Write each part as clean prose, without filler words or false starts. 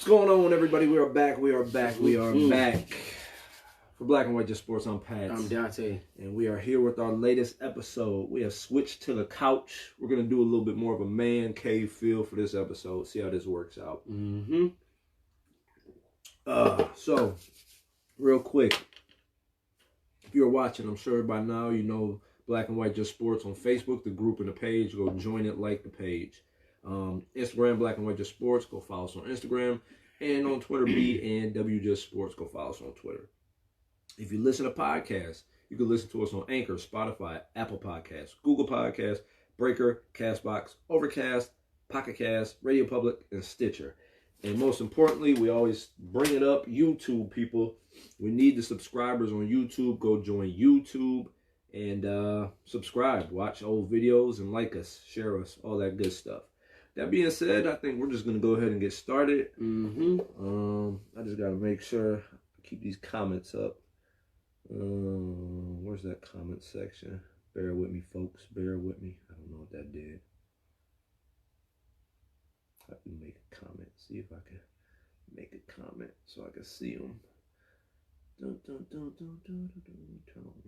What's going on, everybody? We are back. We are back. We are back. For Black and White Just Sports, I'm Pat. I'm Dante. And we are here with our latest episode. We have switched to the couch. We're going to do a little bit more of a man cave feel for this episode. See how this works out. So, real quick. If you're watching, I'm sure by now you know Black and White Just Sports on Facebook, the group and the page. Go join it, like the page. Instagram, Black and White Just Sports. Go follow us on Instagram. And on Twitter, B and W Just Sports. Go follow us on Twitter. If you listen to podcasts, you can listen to us on Anchor, Spotify, Apple Podcasts, Google Podcasts, Breaker, Castbox, Overcast, Pocket Cast, Radio Public, and Stitcher. And most importantly, we always bring it up, YouTube, people. We need the subscribers on YouTube. Go join YouTube and subscribe. Watch old videos and like us, share us, all that good stuff. That being said, I think we're just going to go ahead and get started. I just got to make sure I keep these comments up. Where's that comment section? Bear with me, folks. Bear with me. I don't know what that did. I can make a comment. See if I can make a comment so I can see them. Turn on. No,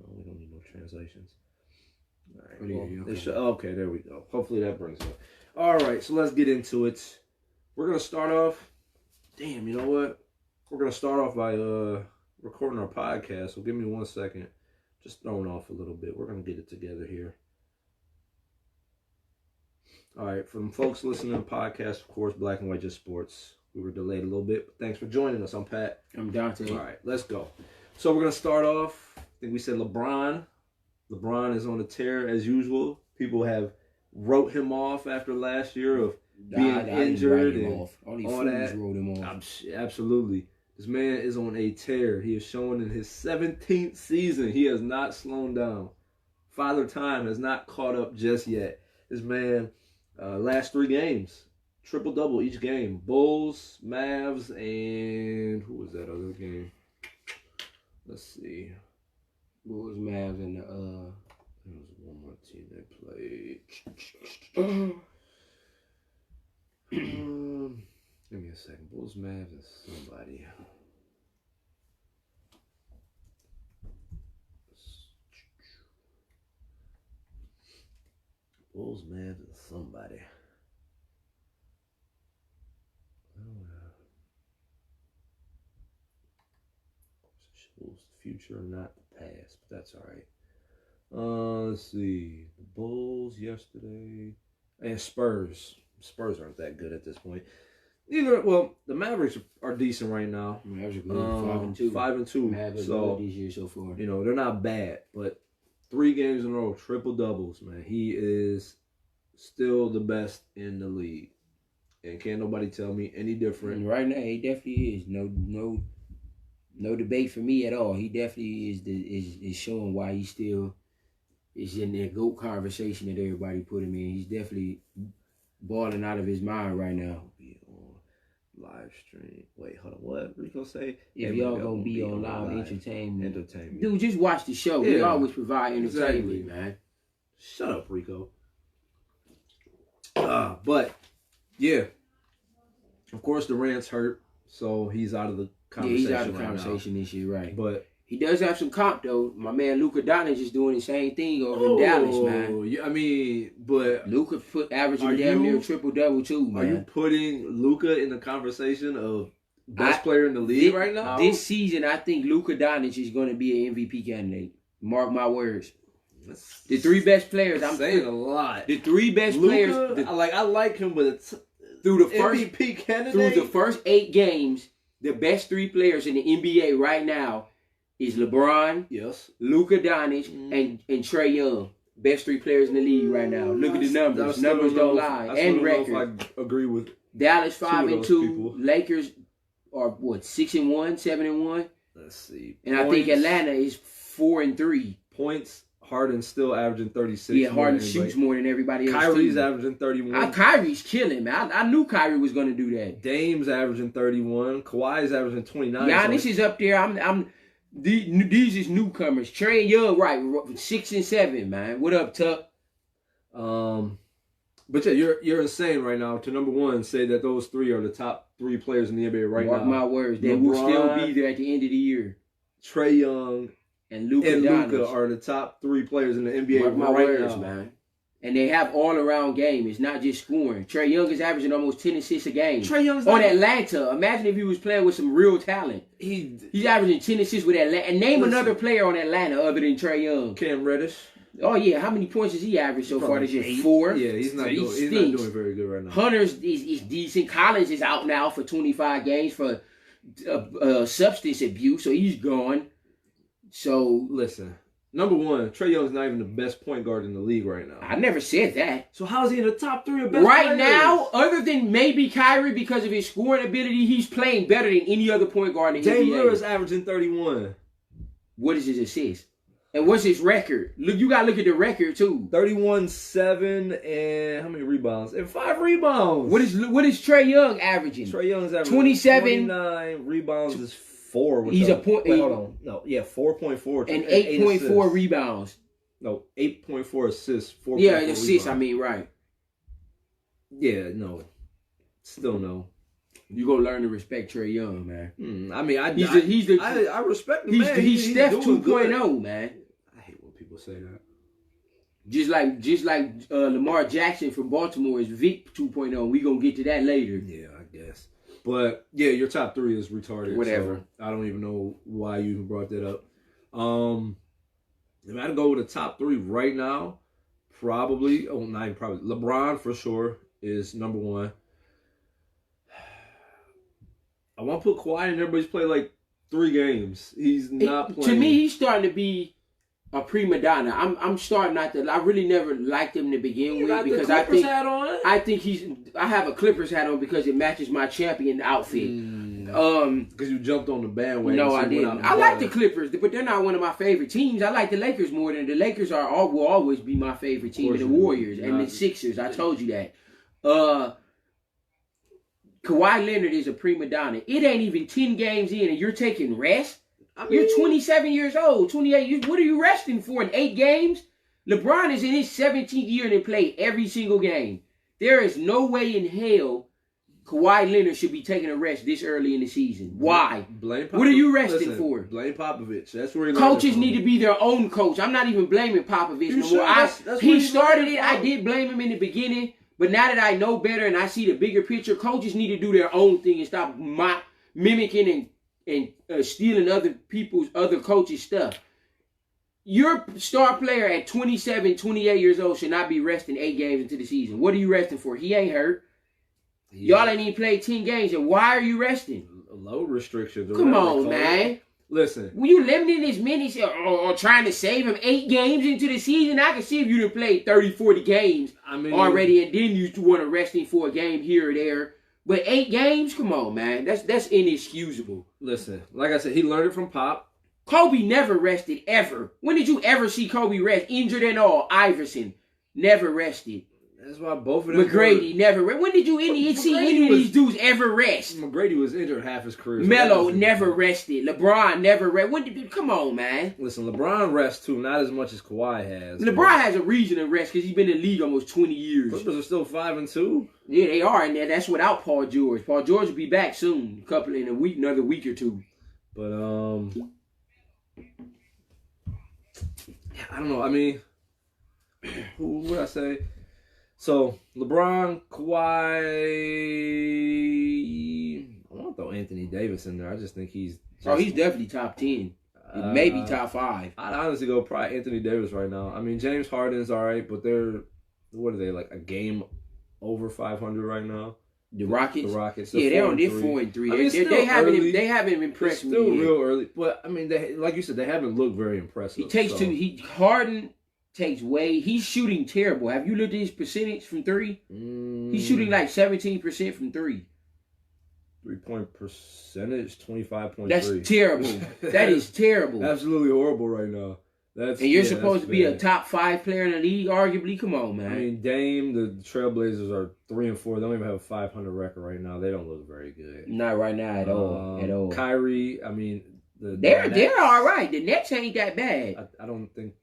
we don't need no translations. All right. Okay, there we go. Hopefully that brings it up. All right, so let's get into it. We're gonna start off. Damn, you know what? We're gonna start off by recording our podcast. So give me 1 second. Just throwing off a little bit. We're gonna get it together here. All right, from folks listening to the podcast, of course, Black and White Just Sports. We were delayed a little bit, but thanks for joining us. I'm Pat. I'm Dante. All right, let's go. So we're gonna start off. I think we said LeBron. LeBron is on a tear as usual. People have wrote him off after last year of being injured and all that. Wrote him off. Absolutely. This man is on a tear. He is showing in his 17th season. He has not slowed down. Father Time has not caught up just yet. This man, last 3 games, triple-double each game. Bulls, Mavs, and who was that other game? Let's see. Bulls, Mavs, and there was one more team they played. Give me a second. Bulls, Mavs, and somebody. Bulls, Mavs, and somebody. Shows the future, not the past, but that's all right. Let's see. The Bulls yesterday. And Spurs. Spurs aren't that good at this point. The Mavericks are decent right now. Mavericks are good. 5-2. 5-2. Mavericks so, this year so far. You know, they're not bad, but 3 games in a row, triple doubles, man. He is still the best in the league. And can't nobody tell me any different. And right now, he definitely is. No debate for me at all. He definitely is showing why he still is in that GOAT conversation that everybody put him in. He's definitely balling out of his mind right now. Be on live stream. Wait, hold on. What Rico say? If y'all gonna be on live entertainment, dude, just watch the show. Yeah. We always provide entertainment, man. Shut up, Rico. But yeah, of course Durant's hurt, so he's out of the conversation. Yeah, he's out of the conversation this year, right? But he does have some comp though. My man Luka Doncic is doing the same thing over in Dallas, man. Yeah, I mean, but Luka averaging damn near triple-double too, man. Are you putting Luka in the conversation of best player in the league right now? This season, I think Luka Doncic is going to be an MVP candidate. Mark my words. The 3 best players. I'm saying a lot. The 3 best players. I like him, but it's through the first MVP candidate. Through the first 8 games, the best 3 players in the NBA right now is LeBron, yes, Luka Doncic, and Trae Young. Best 3 players in the league right now. Look at the numbers. Numbers don't lie. And record. I agree with Dallas 5-2. Lakers are 6-1, 7-1. Let's see. And I think Atlanta is 4-3. Points. Harden's still averaging 36. Yeah, Harden shoots more than everybody else. Kyrie's averaging 31. Kyrie's killing, man. I knew Kyrie was going to do that. Dame's averaging 31. Kawhi's averaging 29. Giannis is up there. These is newcomers. Trae Young, right, 6 and 7, man. What up, Tuck? But yeah, you're insane right now to number one say that those three are the top 3 players in the NBA right Mark now. my words, they will still be there at the end of the year. Trae Young and Luka are the top 3 players in the NBA Mark my right words, now. Man. And they have all-around game. It's not just scoring. Trae Young is averaging almost 10 assists a game. Trae Young's on Atlanta. Imagine if he was playing with some real talent. He's averaging 10 assists with Atlanta. And name another player on Atlanta other than Trae Young. Cam Reddish. Oh, yeah. How many points has he averaged so far this year? 4? Yeah, he's not doing very good right now. Hunter's is decent. Collins is out now for 25 games for substance abuse, so he's gone. So, listen. Number one, Trae Young's not even the best point guard in the league right now. I never said that. So how is he in the top 3 of best right players? Now, other than maybe Kyrie because of his scoring ability, he's playing better than any other point guard in the NBA. Dame Lillard's averaging 31. What is his assist? And what's his record? Look, you gotta look at the record too. 31, 7, and how many rebounds? And 5 rebounds. What is Trae Young averaging? Trae Young's averaging 27. 29 rebounds is 4. He's a point. Wait, hold on. No, yeah, 4.4 and 8.4 rebounds. No, 8.4 assists. 4. Yeah, assists. I mean, right. Yeah, no. Still no. You gonna learn to respect Trae Young, man. I mean, I respect him. He's Steph 2.0, man. I hate when people say that. Just like Lamar Jackson from Baltimore is Vic 2.0. We gonna get to that later. Yeah, I guess. But yeah, your top 3 is retarded. Whatever. So I don't even know why you even brought that up. If I had to go with the top 3 right now, probably not even probably. LeBron for sure is number 1. I want to put Kawhi in there, but he's played like 3 games. He's not playing. To me, he's starting to be a prima donna. I'm starting not to. I really never liked him to begin with because I think I have a Clippers hat on because it matches my champion outfit. Because you jumped on the bandwagon. No, I didn't. I like the Clippers, but they're not one of my favorite teams. I like the Lakers more than the Lakers will always be my favorite team. And the Warriors and the Sixers. I told you that. Kawhi Leonard is a prima donna. It ain't even 10 games in and you're taking rest. I mean, you're 27 years old, 28. What are you resting for in 8 games? LeBron is in his 17th year and they play every single game. There is no way in hell Kawhi Leonard should be taking a rest this early in the season. Why? Blame Popovich. What are you resting for? Blame Popovich. That's where he coaches need to be their own coach. I'm not even blaming Popovich no more. He started it. I did blame him in the beginning. But now that I know better and I see the bigger picture, coaches need to do their own thing and stop mimicking and stealing other coaches' stuff. Your star player at 27, 28 years old should not be resting 8 games into the season. What are you resting for? He ain't hurt. Y'all ain't even played 10 games. And why are you resting? Load restrictions. Come on, man. Listen. When you limiting his minutes or trying to save him 8 games into the season, I can see if you done played 30, 40 games already and then you want to rest him for a game here or there. But 8 games? Come on, man. That's inexcusable. Listen, like I said, he learned it from Pop. Kobe never rested, ever. When did you ever see Kobe rest? Injured and all. Iverson never rested. That's why both of them. McGrady never rest. When did you see any of these dudes ever rest? McGrady was injured half his career. Melo never rested. LeBron never rested. Come on, man. Listen, LeBron rests too, not as much as Kawhi has. LeBron has a reason to rest because he's been in the league almost 20 years. Clippers are still 5-2. Yeah, they are, and that's without Paul George. Paul George will be back soon, another week or 2. But I don't know. I mean, who would I say? So, LeBron, Kawhi, I want to throw Anthony Davis in there. I just think he's definitely top 10. Maybe top 5. I'd honestly go probably Anthony Davis right now. I mean, James Harden's all right, but what are they, like a game over 500 right now? The Rockets? The Rockets. Yeah, they're 4-3. I mean, they haven't impressed me yet. Still real early. But, I mean, like you said, they haven't looked very impressive. Harden takes he's shooting terrible. Have you looked at his percentage from 3? He's shooting like 17% from 3. 3-point percentage, 25.3. That's terrible. That is terrible. Absolutely horrible right now. And you're supposed to be a top 5 player in the league, arguably. Come on, man. I mean, Dame, the Trailblazers are 3-4. They don't even have a 500 record right now. They don't look very good. Not right now at all. Kyrie, I mean, they're all right. The Nets ain't that bad. I don't think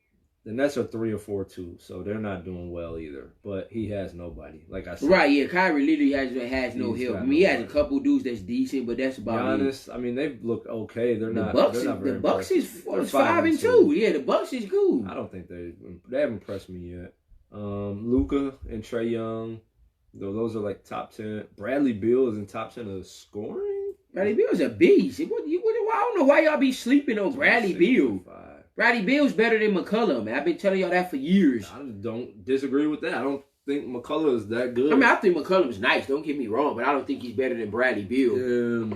The Nets are 3-4-2, so they're not doing well either. But he has nobody, like I said. Right, yeah. Kyrie literally has no He's help. got I mean, he has a nobody. couple dudes that's decent, but that's about it. Giannis, I mean, they've looked okay. They're The not. Bucks, They're not very the Bucks is impressive. They're 5-2. Yeah, the Bucks is cool. I don't think they haven't impressed me yet. Luka and Trae Young, though those are like top 10. Bradley Beal is in top 10 of scoring. Bradley Beal's a beast. I don't know why y'all be sleeping on Bradley Beal. Bradley Beal's better than McCollum, man. I've been telling y'all that for years. I don't disagree with that. I don't think McCullough is that good. I mean, I think McCollum's nice. Don't get me wrong, but I don't think he's better than Bradley Beal.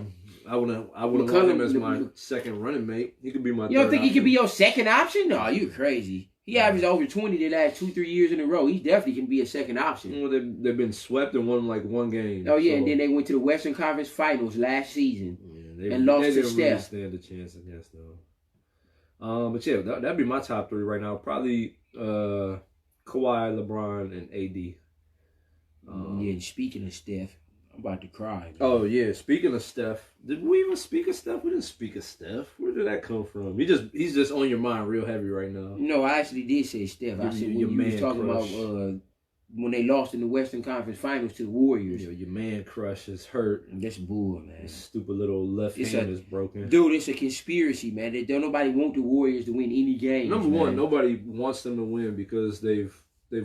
I wouldn't want him as my second running mate. He could be my. You don't think he could be your second option? No, you crazy. He averaged over 20 the last 2-3 years in a row. He definitely can be a second option. Well, they've been swept and won like one game. Oh yeah, and then they went to the Western Conference Finals last season and lost to Steph. Really stand a chance against them. But yeah, that'd be my top three right now. Probably Kawhi, LeBron, and AD. Yeah, and speaking of Steph, I'm about to cry. Man. Oh yeah, speaking of Steph, did we even speak of Steph? We didn't speak of Steph. Where did that come from? He's just on your mind real heavy right now. No, I actually did say Steph. I said when you was talking about when they lost in the Western Conference Finals to the Warriors. Your man crush is hurt. That's bull, man. His stupid little left hand is broken. Dude, it's a conspiracy, man. Don't nobody want the Warriors to win any games. Number one, nobody wants them to win because they've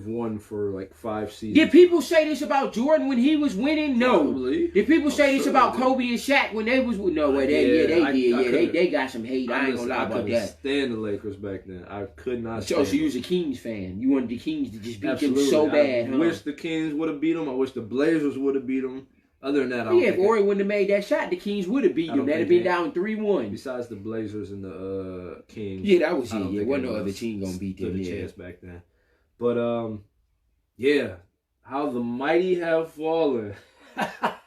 won for like 5 seasons. Did people say this about Jordan when he was winning? No. Probably. Did people say this about Kobe and Shaq when they was no way? They did. They got some hate. I ain't gonna lie about that. I couldn't stand the Lakers back then. I could not. So you was a Kings fan. You wanted the Kings to just beat them Absolutely. so bad. I wish the Kings would have beat them. I wish the Blazers would have beat them. Other than that, I don't if Ori wouldn't have made that shot, the Kings would have beat them. That'd have been down 3-1. Besides the Blazers and the Kings. Yeah, that was it. Yeah, wasn't no other team gonna beat them. Stood a chance back then. But yeah, how the mighty have fallen.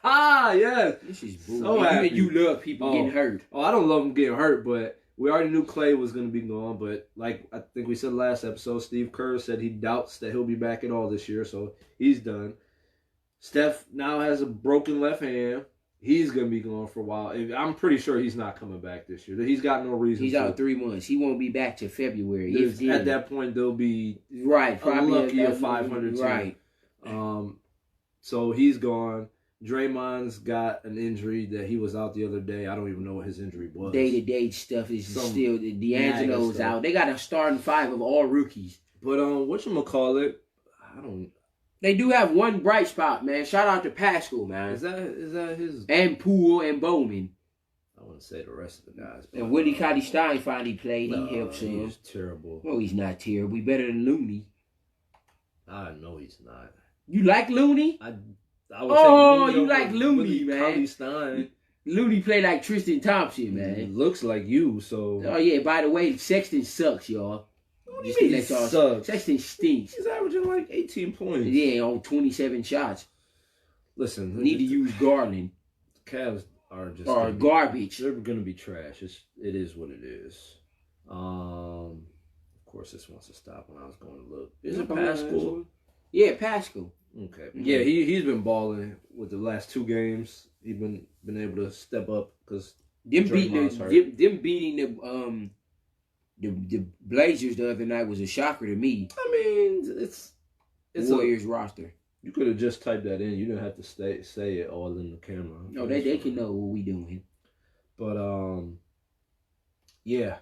Yes. This is bull. So happy. You love people getting hurt. Oh, I don't love them getting hurt, but we already knew Clay was going to be gone. But like I think we said last episode, Steve Kerr said he doubts that he'll be back at all this year, so he's done. Steph now has a broken left hand. He's going to be gone for a while. I'm pretty sure he's not coming back this year. He's got no reason He's out 3 months. He won't be back till February. At that point, they'll be probably lucky a 500 team. Right. So he's gone. Draymond's got an injury that he was out the other day. I don't even know what his injury was. Day-to-day stuff is still. D'Angelo's out. They got a starting 5 of all rookies. But whatchamacallit, I don't... They do have one bright spot, man. Shout out to Pascal, man. Is that his... And Poole and Bowman. I wouldn't say the rest of the guys. And Willie Cauley-Stein finally played. He helped him. He's terrible. No, he's not terrible. He's better than Looney. I know he's not. You like Looney? I would take you like Looney, man. Cauley-Stein. Looney play like Tristan Thompson, man. He looks like you, so... Oh, yeah. By the way, Sexton sucks, y'all. What do you mean he sucks? Sexton stinks. He's averaging like 18 points. Yeah, on 27 shots. Listen. Need to use Garland. Cavs are just... garbage. They're going to be trash. It is what it is. Of course, this wants to stop when I was going to look. Is it Pascal? Yeah, Pascal. Okay. Yeah, he's been balling with the last 2 games. He's been able to step up because them beating the Blazers the other night was a shocker to me. I mean, it's Warriors roster. You could have just typed that in. You didn't have to say it all in the camera. No, they can know what we doing. But yeah,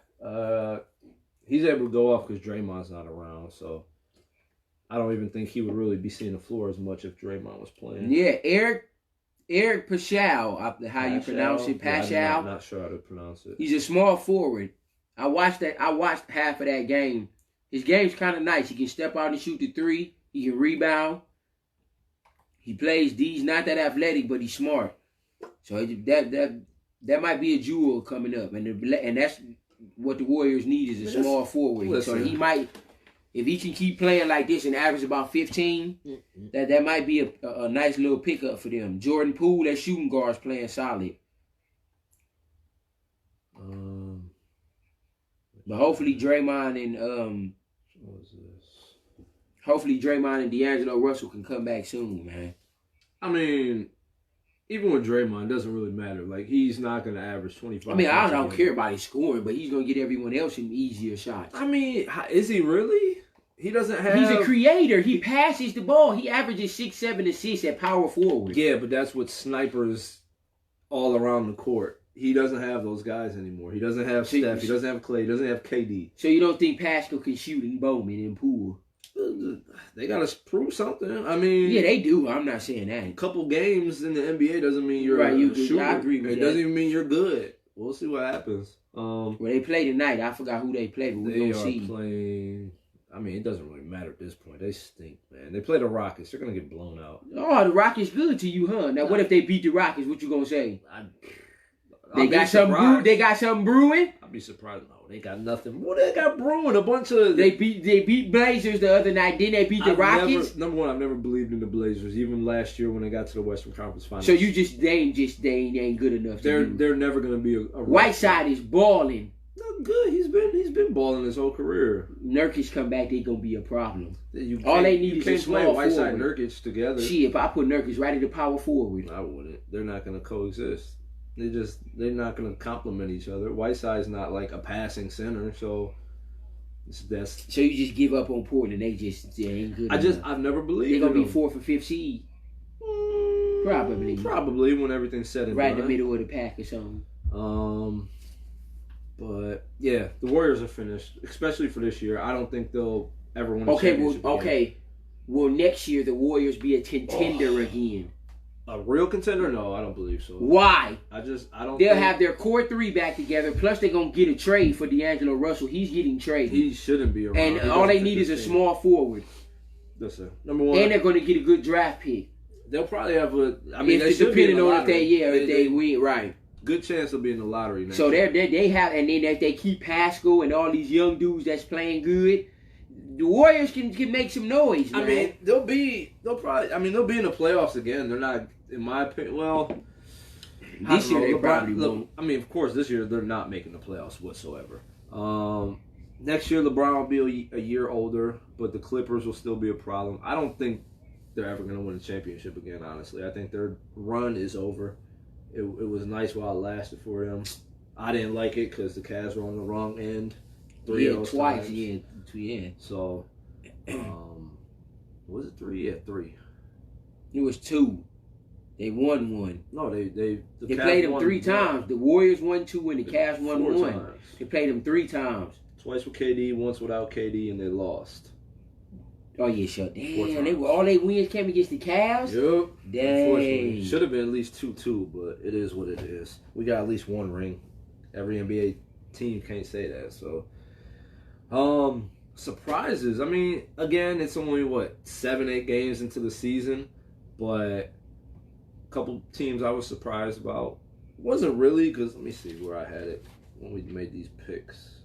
he's able to go off because Draymond's not around. So I don't even think he would really be seeing the floor as much if Draymond was playing. Yeah, Eric Paschal, how you pronounce it, Paschal. Yeah, I'm not sure how to pronounce it. He's a small forward. I watched half of that game. His game's kind of nice. He can step out and shoot the 3. He can rebound. He plays D. He's not that athletic, but he's smart. So that might be a jewel coming up, and that's what the Warriors need is a small forward. Listen. So he might, if he can keep playing like this and average about 15, that might be a nice little pickup for them. Jordan Poole, that shooting guard's playing solid. But hopefully Draymond and what was this? Hopefully Draymond and D'Angelo Russell can come back soon, man. I mean, even with Draymond, it doesn't really matter. Like, he's not going to average 25. I mean, I don't care about his scoring, but he's going to get everyone else in easier shots. I mean, is he really? He doesn't have... He's a creator. He passes the ball. He averages 6-7 assists at power forward. Yeah, but that's with snipers all around the court. He doesn't have those guys anymore. He doesn't have Steph. He doesn't have Clay. He doesn't have KD. So you don't think Pascal can shoot in Bowman and Poole? They got to prove something. I mean... Yeah, they do. I'm not saying that. A couple games in the NBA doesn't mean you're right, a shooter. I agree with it that. doesn't even mean you're good. We'll see what happens. Well, they play tonight. I forgot who they play, but we're going to see. They are playing... I mean, it doesn't really matter at this point. They stink, man. They play the Rockets. They're going to get blown out. Oh, the Rockets good to you, huh? Now, what if they beat the Rockets? What you going to say? They got something brewing? I'd be surprised. No, they got nothing. What they got brewing? A bunch of... They beat Blazers the other night. Then they beat the Rockets? Number one, I've never believed in the Blazers. Even last year when they got to the Western Conference Finals. So you they ain't good enough. They're never going to be a Whiteside is balling. No, good. He's been balling his whole career. Nurkic come back, they gonna be a problem. All they need is a small Whiteside forward. Nurkic together. See, if I put Nurkic right at the power forward, I wouldn't. They're not gonna coexist. They're not gonna complement each other. Whiteside's not like a passing center, so that's. So you just give up on Portland? They ain't good. I've never believed they're gonna be them. 4th or 5th seed. Probably when everything's said and done. Right in the middle of the pack or something. But yeah, the Warriors are finished, especially for this year. I don't think they'll ever win a championship again. Will next year the Warriors be a contender again? A real contender? No, I don't believe so. Why? I don't. They'll have their core 3 back together. Plus, they're gonna get a trade for D'Angelo Russell. He's getting traded. He shouldn't be around. And all they need is a small forward. Listen, number one. And they're gonna get a good draft pick. They'll probably have a. I mean, it's depending on if they win, right? Good chance they'll be in the lottery next so year. they have, and then if they keep Pascal and all these young dudes that's playing good, the Warriors can make some noise. Man. I mean, they'll be in the playoffs again. They're not, in my opinion. Well, this year they probably won't. I mean, of course, this year they're not making the playoffs whatsoever. Next year LeBron will be a year older, but the Clippers will still be a problem. I don't think they're ever going to win a championship again. Honestly, I think their run is over. It was nice while it lasted for them. I didn't like it because the Cavs were on the wrong end. Twice. So, was it 3? Yeah, 3. It was 2. They won 1. No, they played them 3 times. The Warriors won 2 and the Cavs won 4 1. times. They played them 3 times. Twice with KD, once without KD, and they lost. Oh yeah, sure. Damn, all they wins came against the Cavs? Yep. Dang. Should have been at least 2-2, but it is what it is. We got at least 1 ring. Every NBA team can't say that. So, surprises. I mean, again, it's only 7-8 games into the season, but a couple teams I was surprised about. Wasn't really, because let me see where I had it when we made these picks.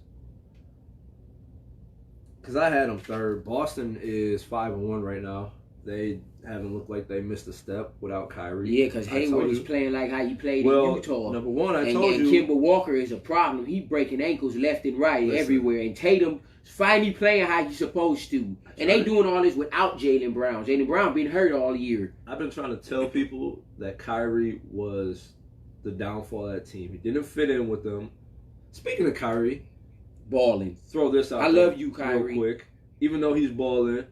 Because I had them 3rd. Boston is 5-1 right now. They haven't looked like they missed a step without Kyrie. Yeah, because Hayward is playing like how you played in Utah. Number one, I told you. And Kemba Walker is a problem. He breaking ankles left and right everywhere. And Tatum finally playing how he's supposed to. And they doing all this without Jaylen Brown. Jaylen Brown been hurt all year. I've been trying to tell people that Kyrie was the downfall of that team. He didn't fit in with them. Speaking of Kyrie, balling. Throw this out. I love you, Kyrie. Real quick. Even though he's balling,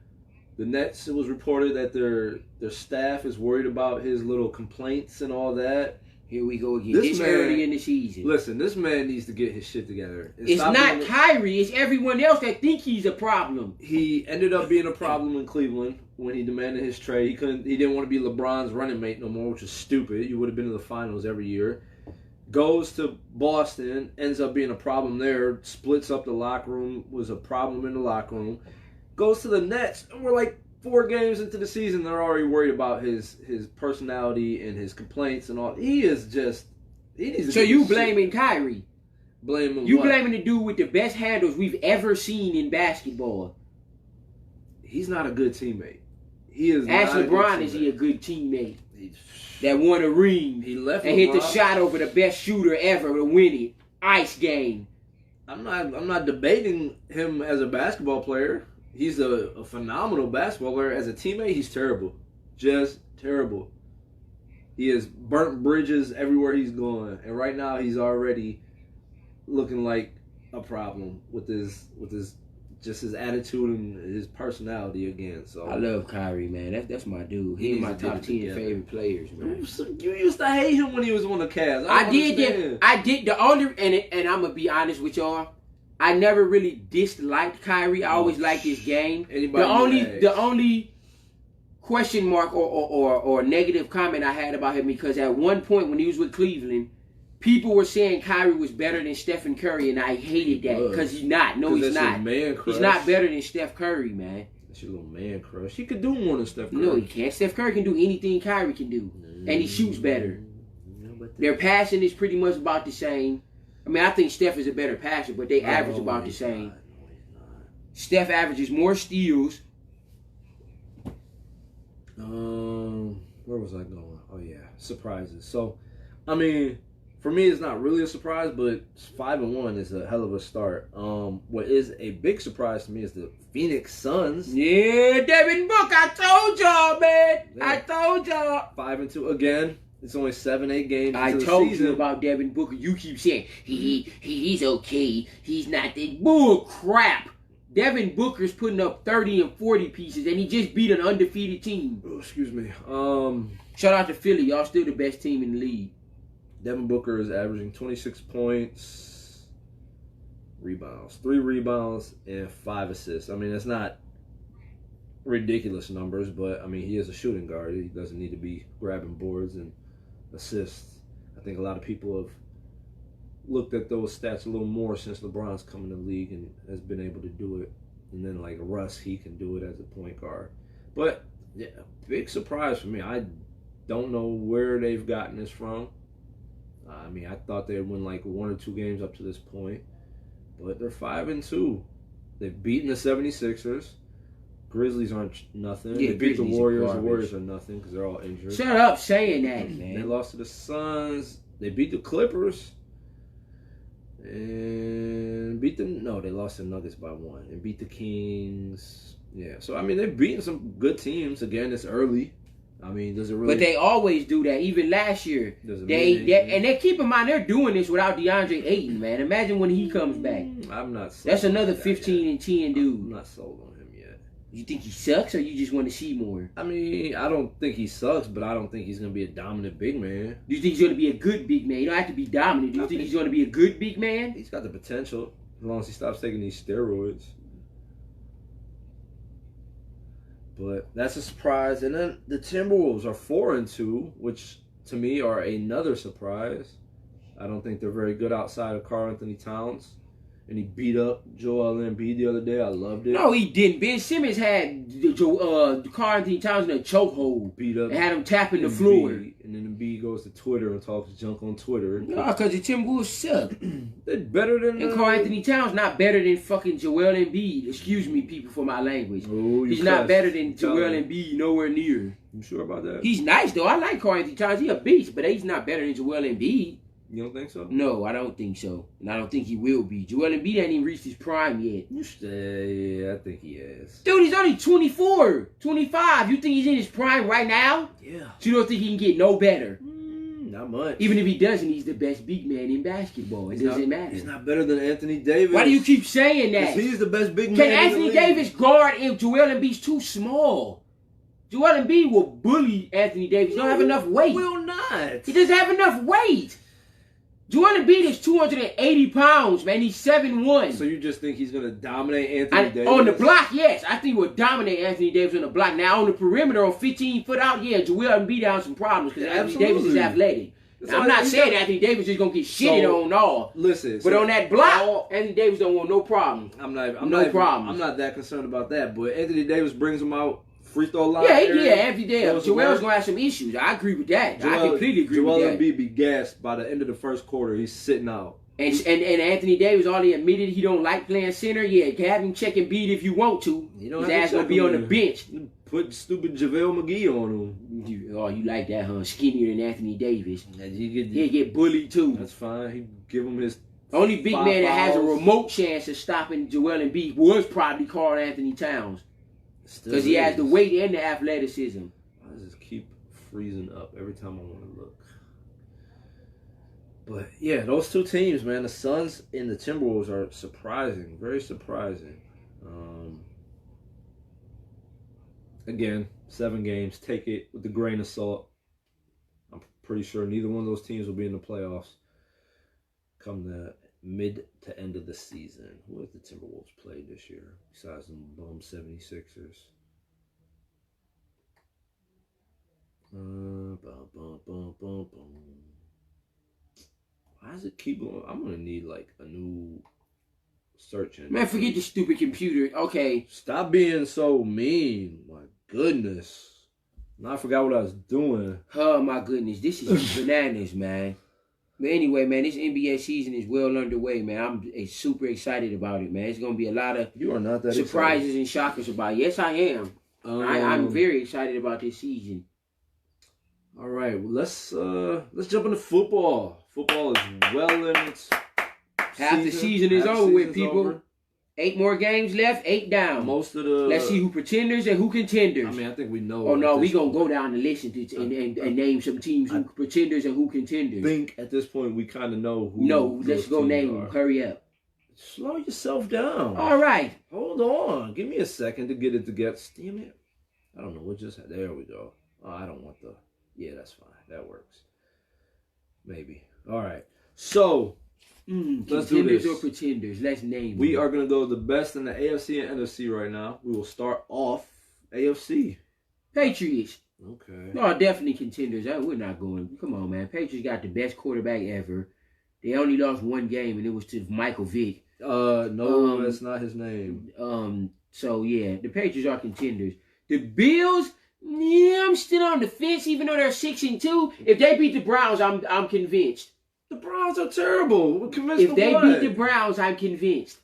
the Nets, it was reported that their staff is worried about his little complaints and all that. Here we go again. This early in the season. Listen, this man needs to get his shit together. It's not Kyrie. It's everyone else that think he's a problem. He ended up being a problem in Cleveland when he demanded his trade. He didn't want to be LeBron's running mate no more, which is stupid. You would have been in the finals every year. Goes to Boston, ends up being a problem there. Splits up the locker room. Was a problem in the locker room. Goes to the Nets, and we're like 4 games into the season, they're already worried about his personality and his complaints and all. He is just. He needs to. So you blaming Kyrie? Blaming you what? Blaming the dude with the best handles we've ever seen in basketball. He's not a good teammate. He is. Ask LeBron, is he a good teammate? That won a ring. He left and hit the shot over the best shooter ever to win it. Ice game. I'm not debating him as a basketball player. He's a phenomenal basketball player. As a teammate, he's terrible. Just terrible. He has burnt bridges everywhere he's going, and right now he's already looking like a problem with his just his attitude and his personality again. So I love Kyrie, man. That's my dude. He's my top 10 favorite players, man. You used to hate him when he was on the Cavs. I did. The only and I'm gonna be honest with y'all. I never really disliked Kyrie. I always liked his game. The only question mark or negative comment I had about him, because at one point when he was with Cleveland, people were saying Kyrie was better than Stephen Curry, and I hated that because he's not. No, he's not. He's not better than Steph Curry, man. That's your little man crush. He could do more than Steph Curry. No, he can't. Steph Curry can do anything Kyrie can do, and he shoots better. Their passing is pretty much about the same. I mean, I think Steph is a better passer, but they average about the same. Steph averages more steals. Where was I going? Oh yeah, surprises. So, I mean, for me, it's not really a surprise, but 5-1 is a hell of a start. What is a big surprise to me is the Phoenix Suns. Yeah, Devin Booker, I told y'all, man. Yeah. I told y'all. 5-2 again. It's only 7-8 games. I told you about Devin Booker. You keep saying he's okay. He's not that bull crap. Devin Booker's putting up 30 and 40 pieces, and he just beat an undefeated team. Oh, excuse me. Shout out to Philly. Y'all still the best team in the league. Devin Booker is averaging 26 points, rebounds, 3 rebounds, and 5 assists. I mean, that's not ridiculous numbers, but, I mean, he is a shooting guard. He doesn't need to be grabbing boards and assists. I think a lot of people have looked at those stats a little more since LeBron's come in the league and has been able to do it. And then, like Russ, he can do it as a point guard. But, yeah, big surprise for me. I don't know where they've gotten this from. I mean, I thought they'd win like 1 or 2 games up to this point. But they're 5-2. They've beaten the 76ers. Grizzlies aren't nothing. Yeah, they beat the Warriors. The Warriors are nothing because they're all injured. Shut up saying that, man. They lost to the Suns. They beat the Clippers. And beat them. No, they lost the Nuggets by 1. And beat the Kings. Yeah. So, I mean, they've beaten some good teams. Again, it's early. I mean, does it really? But they always do that. Even last year, and they keep in mind they're doing this without DeAndre Ayton, man. Imagine when he comes back. I'm not. Sold That's another 15 and 10 dude. I'm not sold on him yet. You think he sucks, or you just want to see more? I mean, I don't think he sucks, but I don't think he's gonna be a dominant big man. Do you think he's gonna be a good big man? You don't have to be dominant. Do you think he's gonna be a good big man? He's got the potential, as long as he stops taking these steroids. But that's a surprise. And then the Timberwolves are 4-2, which to me are another surprise. I don't think they're very good outside of Karl Anthony Towns. And he beat up Joel Embiid the other day. I loved it. No, he didn't. Ben Simmons had Karl Anthony Towns in a chokehold. Beat up. And had him tapping the floor. And then Embiid goes to Twitter and talks junk on Twitter. No, because the Timberwolves suck. They're better than... And Karl Anthony Towns not better than fucking Joel Embiid. Excuse me, people, for my language. Oh, he's not better than Joel Embiid, nowhere near. You sure about that? He's nice, though. I like Karl Anthony Towns. He's a beast, but he's not better than Joel Embiid. You don't think so? No, I don't think so. And I don't think he will be. Joel Embiid hasn't even reached his prime yet. Yeah, I think he is. Dude, he's only 24, 25. You think he's in his prime right now? Yeah. So you don't think he can get no better? Not much. Even if he doesn't, he's the best big man in basketball. It doesn't matter. He's not better than Anthony Davis. Why do you keep saying that? Because he's the best big man Can in Anthony the league. Davis guard if Joel Embiid's too small? Joel Embiid will bully Anthony Davis. He don't have enough weight. He will not. He doesn't have enough weight. Joel Embiid is 280 pounds, man. He's 7'1". So you just think he's going to dominate Anthony Davis? On the block, yes. I think he will dominate Anthony Davis on the block. Now, on the perimeter, on 15 foot out, yeah, Joel Embiid has some problems because Anthony Davis is athletic. Now, I'm not saying Anthony Davis is going to get shitted on all. Listen. But on that block, Anthony Davis don't want no problem. I'm not that concerned about that. But Anthony Davis brings him out. Free throw line. Yeah, Anthony Davis. Joel's going to have some issues. I agree with that. I completely agree with that. Joel Embiid be gassed by the end of the first quarter. He's sitting out. And Anthony Davis already admitted he don't like playing center. Yeah, you can have him check Embiid if you want to. His ass going to be on the bench. Put stupid JaVale McGee on him. You like that, huh? Skinnier than Anthony Davis. He'll get bullied too. That's fine. He give him his... Only big man that has a remote chance of stopping Joel Embiid was probably Karl Anthony Towns. Because he has the weight and the athleticism. I just keep freezing up every time I want to look. But yeah, those two teams, man, the Suns and the Timberwolves are surprising, very surprising. Again, 7 games. Take it with a grain of salt. I'm pretty sure neither one of those teams will be in the playoffs come the mid to end of the season. Who has the Timberwolves played this year besides the bum 76ers? Why does it keep going? I'm gonna need like a new search engine. Man, forget the stupid computer. Okay. Stop being so mean. My goodness. Now I forgot what I was doing. Oh my goodness, this is bananas, man. But anyway, man, this NBA season is well underway, man. I'm super excited about it, man. It's gonna be a lot of You are not that surprises excited. and shockers about it. Yes, I am. I'm very excited about this season. All right, well, let's jump into football. Football is well in its Half the season is over with, people. 8 more games left, 8 down. Most of the. Let's see who pretenders and who contenders. I mean, I think we know. Oh no, we gonna go down the list and name some teams who pretenders and who contenders. I think at this point we kind of know who. No, let's go name them. Hurry up. Slow yourself down. All right. Hold on. Give me a second to get it together. Damn it. I don't know what just. There we go. Oh, I don't want the. Yeah, that's fine. That works. Maybe. All right. So. Let's do Contenders this. or pretenders? Let's name We them. are going to go the best in the AFC and NFC right now. We will start off AFC. Patriots. Okay. No, definitely contenders. We're not going. Come on, man. Patriots got the best quarterback ever. They only lost 1 game, and it was to Michael Vick. No, that's not his name. So yeah, the Patriots are contenders. The Bills. Yeah, I'm still on the fence, even though they're 6-2. If they beat the Browns, I'm convinced. The Browns are terrible. We're convinced If of they what? beat the Browns, I'm convinced.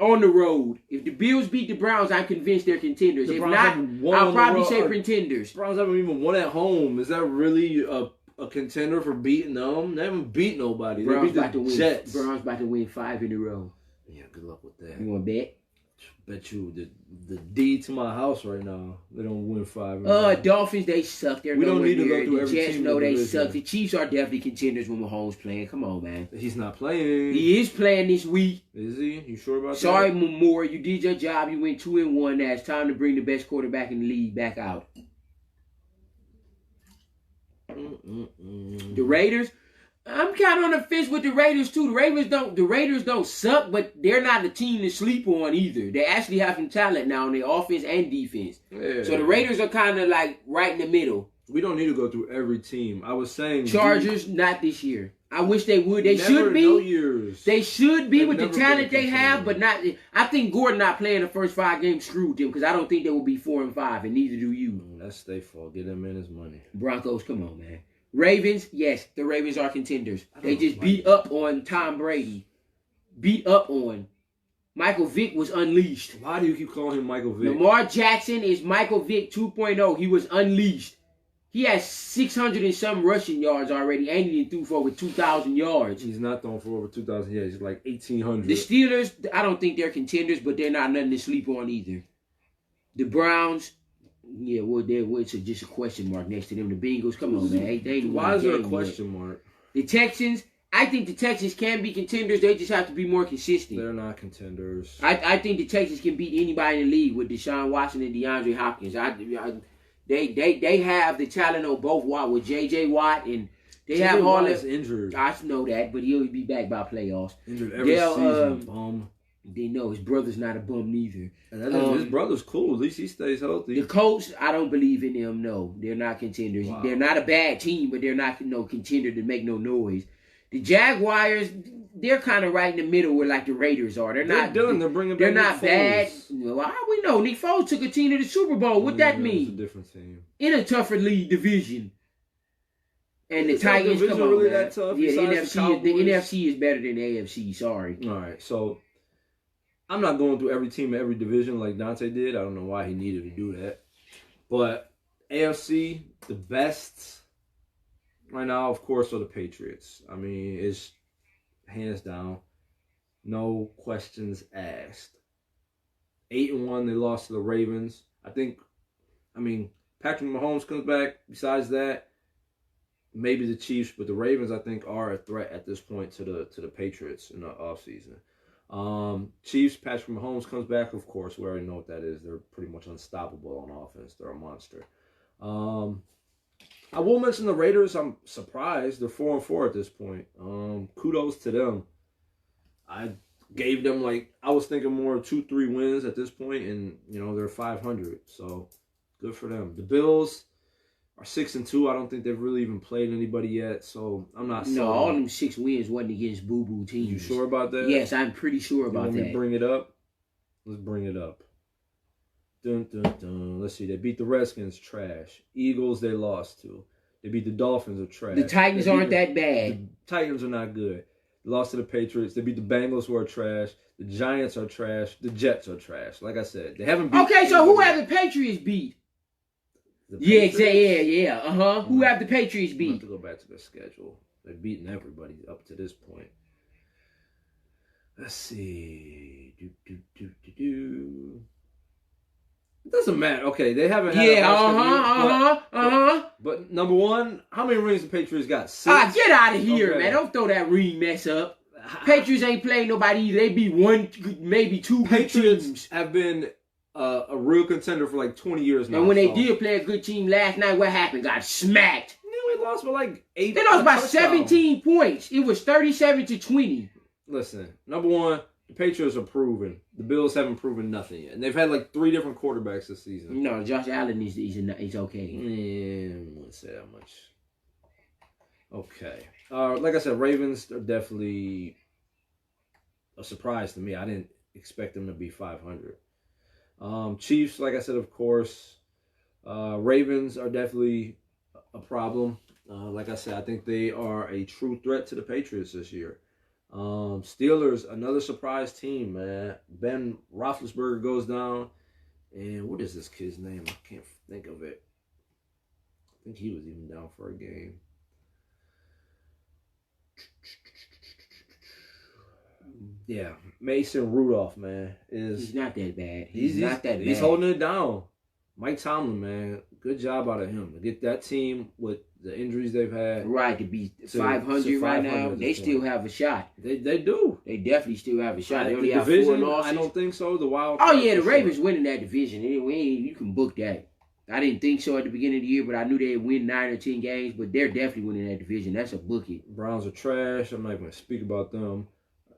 On the road. If the Bills beat the Browns, I'm convinced they're contenders. The If Browns not, haven't won I'll on the probably road. say pretenders. The Browns haven't even won at home. Is that really a contender for beating them? They haven't beat nobody. They Browns beat about to the win. Jets. Browns about to win 5 in a row. Yeah, good luck with that. You want to bet? Bet you the deed to my house right now. They don't win 5. in a row. Dolphins, they suck. They're We don't nowhere need to go near. through The every Jets team in know the they division. suck. The Chiefs are definitely contenders when Mahomes playing. Come on, man. He's not playing. He is playing this week. Is he? You sure about Sorry, that? Moore. You did your job. You went 2-1. Now it's time to bring the best quarterback in the league back out. The Raiders. I'm kind of on the fence with the Raiders too. The Raiders don't suck, but they're not a team to sleep on either. They actually have some talent now on their offense and defense. Yeah. So the Raiders are kind of like right in the middle. We don't need to go through every team. I was saying Chargers, not this year. I wish they would. They never, should be. No years. They should be They've with the never been talent a they have, contender. but not. I think Gordon not playing the first 5 games screwed them because I don't think they will be 4-5, and neither do you. That's their fault. Get him in his money. Broncos, come on, man. Ravens, yes, the Ravens are contenders. They don't just like beat it. up on Tom Brady. Beat up on. Michael Vick was unleashed. Why do you keep calling him Michael Vick? Lamar Jackson is Michael Vick 2.0. He was unleashed. He has 600 and some rushing yards already, and he threw for over 2,000 yards. He's not throwing for over 2,000 yards. He's like 1,800. The Steelers, I don't think they're contenders, but they're not nothing to sleep on either. The Browns, yeah, well, it's just a question mark next to them. The Bengals, come on, man. They ain't won Why is there a game question mark? yet. The Texans, I think the Texans can be contenders. They just have to be more consistent. They're not contenders. I think the Texans can beat anybody in the league with Deshaun Watson and DeAndre Hopkins. They have the talent on both Watt with J.J. Watt, and they have all Watt is that. injured. I know that, but he'll be back by playoffs. Injured every season. Bum. They know his brother's not a bum neither. And his brother's cool. At least he stays healthy. The Colts, I don't believe in them. No, they're not contenders. Wow. They're not a bad team, but they're not no contender to make no noise. The Jaguars, they're kind of right in the middle where like the Raiders are. They're not done. They're bringing They're back not Nick bad. Foles. Well, how we know Nick Foles took a team to the Super Bowl? What that It's a mean? different team. In a tougher league division. And the Is that Titans, division come on, really man. that tough Yeah, besides the the Cowboys? NFC is better than the AFC. Sorry. All right, so I'm not going through every team in every division like Dante did. I don't know why he needed to do that. But AFC, the best right now, of course, are the Patriots. I mean, it's hands down, no questions asked. 8-1, they lost to the Ravens. I mean, Patrick Mahomes comes back. Besides that, maybe the Chiefs, but the Ravens I think are a threat at this point to the Patriots in the offseason. Chiefs, Patrick Mahomes comes back, of course. We already know what that is. They're pretty much unstoppable on offense. They're a monster. I will mention the Raiders. I'm surprised. They're 4-4 at this point. Kudos to them. I gave them I was thinking more 2-3 wins at this point, and they're 500. So good for them. The Bills are 6-2. I don't think they've really even played anybody yet, so I'm not. No, all them 6 wins wasn't against boo-boo teams. You sure about that? Yes, I'm pretty sure about that. Me bring it up? Let's bring it up. Dun, dun, dun. Let's see. They beat the Redskins, trash. Eagles, they lost to. They beat the Dolphins, are trash. The Titans aren't that bad. The Titans are not good. They lost to the Patriots. They beat the Bengals, who are trash. The Giants are trash. The Jets are trash. Like I said, they haven't beat. Okay, so who have the Patriots beat? Yeah, exactly. Yeah. Who have the Patriots beat? I have to go back to their schedule. They've beaten everybody up to this point. Let's see. It doesn't matter. Okay, they haven't had But number one, how many rings the Patriots got? 6? Get out of here, man. Don't throw that ring mess up. Patriots ain't playing nobody either. They beat 1, maybe 2 Patriots teams. have been a real contender for 20 years now. And when they did play a good team last night, what happened? Got smacked. Yeah, we lost by 8. They lost by 17 points. It was 37-20. Listen, number one, the Patriots are proven. The Bills haven't proven nothing yet. And they've had 3 different quarterbacks this season. No, Josh Allen is okay. Yeah, I wouldn't say that much. Okay. Like I said, Ravens are definitely a surprise to me. I didn't expect them to be 500. Chiefs, like I said, of course. Ravens are definitely a problem. Like I said, I think they are a true threat to the Patriots this year. Steelers, another surprise team, man. Ben Roethlisberger goes down. And what is this kid's name? I can't think of it. I think he was even down for a game. Yeah, Mason Rudolph, man. He's not that bad. He's not that bad. He's holding it down. Mike Tomlin, man. Good job out of him. To get that team with the injuries they've had. Right, to be 500 right now. They still have a shot. They do. They definitely still have a shot. They only have division, 4 losses. I don't think so. The Wild. Oh, yeah, the Ravens winning that division. You can book that. I didn't think so at the beginning of the year, but I knew they'd win 9 or 10 games. But they're definitely winning that division. That's a bookie. Browns are trash. I'm not going to speak about them.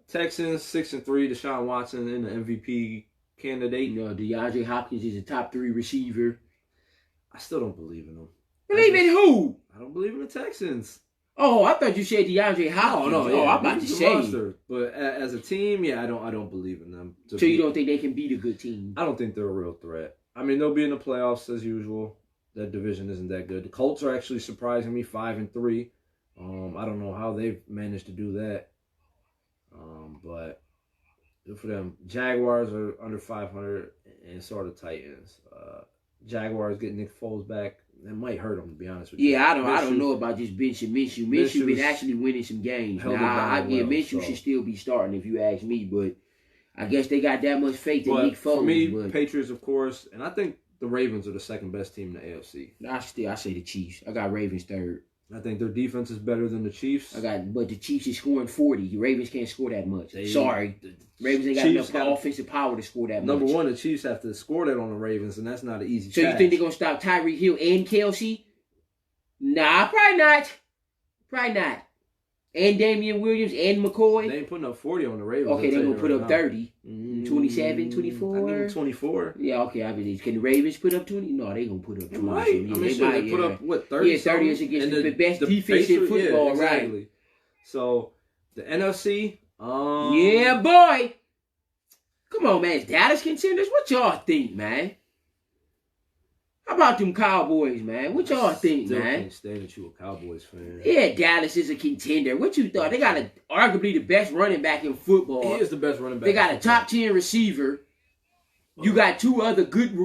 Texans 6-3. Deshaun Watson in the MVP candidate. DeAndre Hopkins is a top 3 receiver. I still don't believe in them. Believe in who? I don't believe in the Texans. Oh, I thought you said DeAndre Hopkins. No, I'm about to say. Monster. But as a team, I don't believe in them. So you don't think they can beat a good team? I don't think they're a real threat. I mean, they'll be in the playoffs as usual. That division isn't that good. The Colts are actually surprising me, 5-3. I don't know how they've managed to do that. But good for them. Jaguars are under 500, and so are the Titans. Jaguars get Nick Foles back. That might hurt them, to be honest with you. Yeah, I don't know about just benching Minshew. Minshew been actually winning some games. Minshew should still be starting if you ask me, but I guess they got that much faith in Nick Foles. For me, Patriots, of course, and I think the Ravens are the second best team in the AFC. I say the Chiefs. I got Ravens third. I think their defense is better than the Chiefs. But the Chiefs is scoring 40. The Ravens can't score that much. Sorry. Ravens ain't got enough offensive power to score that much. Number one, the Chiefs have to score that on the Ravens, and that's not an easy task. So you think they're going to stop Tyreek Hill and Kelsey? Nah, probably not. Probably not. And Damian Williams and McCoy. They ain't putting up 40 on the Ravens. Okay, they're going to put up 30. 27, 24? I give them 24. Yeah, okay. I mean, can the Ravens put up 20? No, they're going to put up 20. They put up, what, 30? Yeah, 30 is against the best defense in football, yeah, exactly. Right? So, the NFC. Yeah, boy. Come on, man. It's Dallas contenders. What y'all think, man? How about them Cowboys, man? What y'all think, man? I can't stand that you a Cowboys fan. Yeah, Dallas is a contender. What you thought? They got arguably the best running back in football. He is the best running back. They got a top 10 receiver. You got 2 other good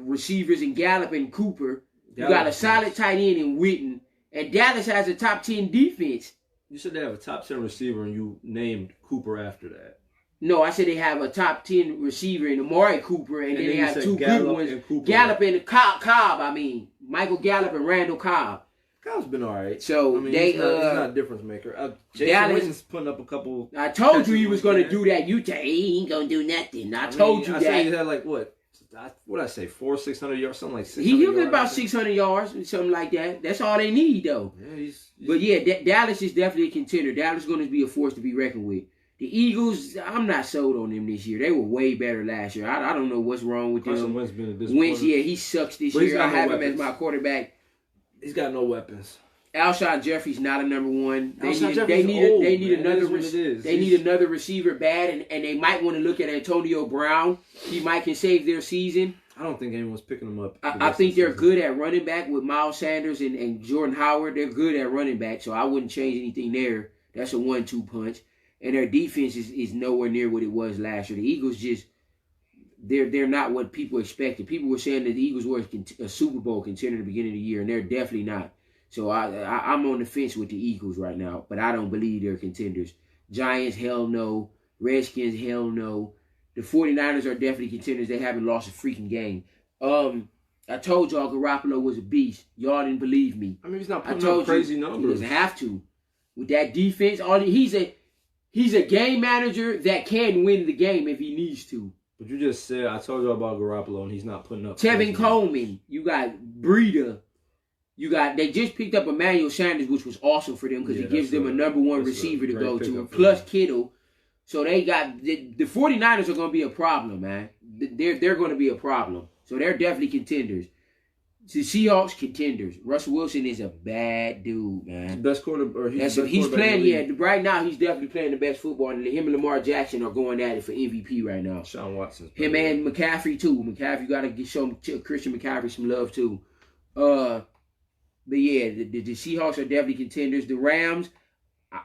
receivers in Gallup and Cooper. You got a solid tight end in Witten. And Dallas has a top 10 defense. You said they have a top 10 receiver and you named Cooper after that. No, I said they have a top 10 receiver in Amari Cooper, and then they have 2 good ones. Gallup and Cobb, Michael Gallup and Randall Cobb. Kyle's been all right. So I mean, they he's not a difference maker. Jason Dallas Witten's putting up a couple. I told you he catches was on going to there. do that. You say he ain't going to do nothing. I mean, told you I that. said he had like what? What I say? 400-600 yards, something like 600 He yards. was about 600 yards, something like that. That's all they need, though. Yeah, he's But yeah, Dallas is definitely a contender. Dallas is going to be a force to be reckoned with. The Eagles, I'm not sold on them this year. They were way better last year. I don't know what's wrong with Carson them. Wentz been a disappointment. Wentz, yeah, he sucks this But he's year. got I no have him as weapons. my quarterback. He's got no weapons. Alshon Jeffrey's not a number one. They Alshon need Jeffrey's old, they need man. another That is what it is. they need another receiver bad, and they might want to look at Antonio Brown. He might can save their season. I don't think anyone's picking him up. I think they're good at running back with Miles Sanders and Jordan Howard. They're good at running back, so I wouldn't change anything there. That's a 1-2 punch. And their defense is nowhere near what it was last year. The Eagles just they're not what people expected. People were saying that the Eagles were a Super Bowl contender at the beginning of the year, and they're definitely not. So I'm on the fence with the Eagles right now, but I don't believe they're contenders. Giants, hell no. Redskins, hell no. The 49ers are definitely contenders. They haven't lost a freaking game. I told y'all Garoppolo was a beast. Y'all didn't believe me. I mean, he's not I putting told up crazy you, numbers. He doesn't have to. With that defense, he's a game manager that can win the game if he needs to. But you just said, I told you about Garoppolo, and he's not putting up. Tevin crazy Coleman, numbers. you got Breida. They just picked up Emmanuel Sanders, which was awesome for them because it gives them a number one receiver to go to, plus Kittle. So they got the 49ers are going to be a problem, man. They're going to be a problem. So they're definitely contenders. The Seahawks contenders. Russell Wilson is a bad dude, man. Best quarterback. He's playing. Yeah, right now he's definitely playing the best football. And him and Lamar Jackson are going at it for MVP right now. Sean Watson. Him and McCaffrey too. McCaffrey got to show Christian McCaffrey some love too. But yeah, the Seahawks are definitely contenders. The Rams,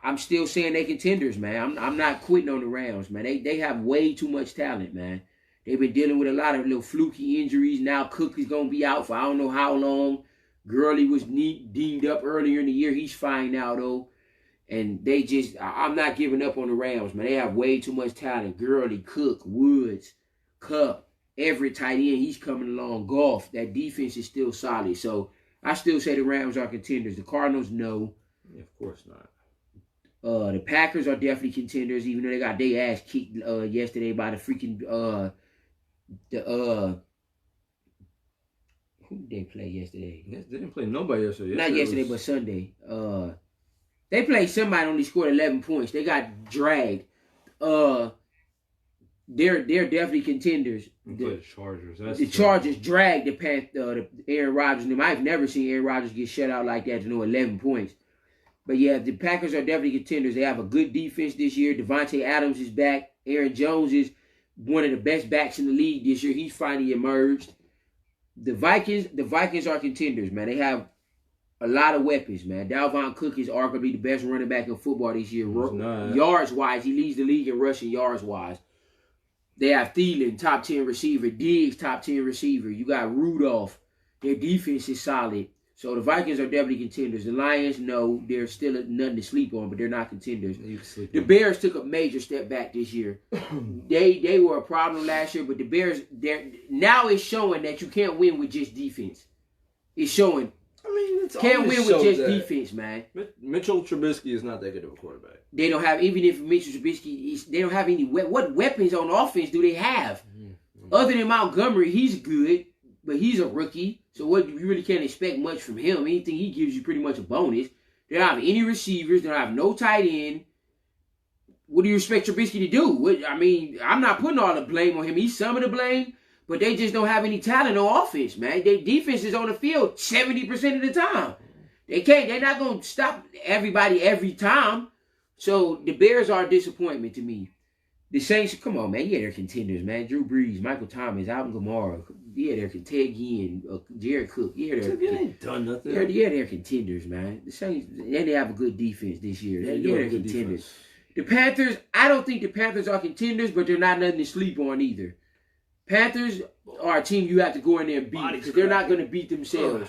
I'm still saying they contenders, man. I'm not quitting on the Rams, man. They have way too much talent, man. They've been dealing with a lot of little fluky injuries. Now Cook is going to be out for I don't know how long. Gurley was deemed up earlier in the year. He's fine now, though. And I'm not giving up on the Rams, man. They have way too much talent. Gurley, Cook, Woods, Kupp, every tight end, he's coming along. Goff, that defense is still solid. So I still say the Rams are contenders. The Cardinals, no. Yeah, of course not. The Packers are definitely contenders, even though they got their ass kicked yesterday by the freaking who did they play yesterday? They didn't play nobody yesterday. Not yesterday, but Sunday. They played somebody only scored 11 points. They got dragged. They're definitely contenders. The Chargers. The Chargers dragged the Aaron Rodgers and them. I've never seen Aaron Rodgers get shut out like that to know 11 points. But yeah, the Packers are definitely contenders. They have a good defense this year. Devontae Adams is back. Aaron Jones is one of the best backs in the league this year. He's finally emerged. The Vikings are contenders, man. They have a lot of weapons, man. Dalvin Cook is arguably the best running back in football this year. Yards-wise, he leads the league in rushing yards-wise. They have Thielen, top 10 receiver. Diggs, top 10 receiver. You got Rudolph. Their defense is solid. So the Vikings are definitely contenders. The Lions, no, they're still nothing to sleep on, but they're not contenders. The Bears took a major step back this year. They were a problem last year, but the Bears, now it's showing that you can't win with just defense. It's showing. I mean, it's can't win with just defense, man. Mitchell Trubisky is not that good of a quarterback. They don't have, even if Mitchell Trubisky, they don't have any, what weapons on offense do they have? Mm-hmm. Other than Montgomery, he's good, but he's a rookie. So what you really can't expect much from him. Anything he gives you pretty much a bonus. They don't have any receivers. They don't have no tight end. What do you expect Trubisky to do? I'm not putting all the blame on him. He's some of the blame, but they just don't have any talent on offense, man. Their defense is on the field 70% of the time. They're not going to stop everybody every time. So the Bears are a disappointment to me. The Saints, come on, man. Yeah, they're contenders, man. Drew Brees, Michael Thomas, Alvin Kamara. Yeah, they're Ted Ginn, Jared Cook. Yeah, they ain't done nothing. They're contenders, man. The Saints, and they have a good defense this year. They're contenders. Defense. The Panthers, I don't think the Panthers are contenders, but they're not nothing to sleep on either. Panthers are a team you have to go in there and beat because they're not going to beat themselves.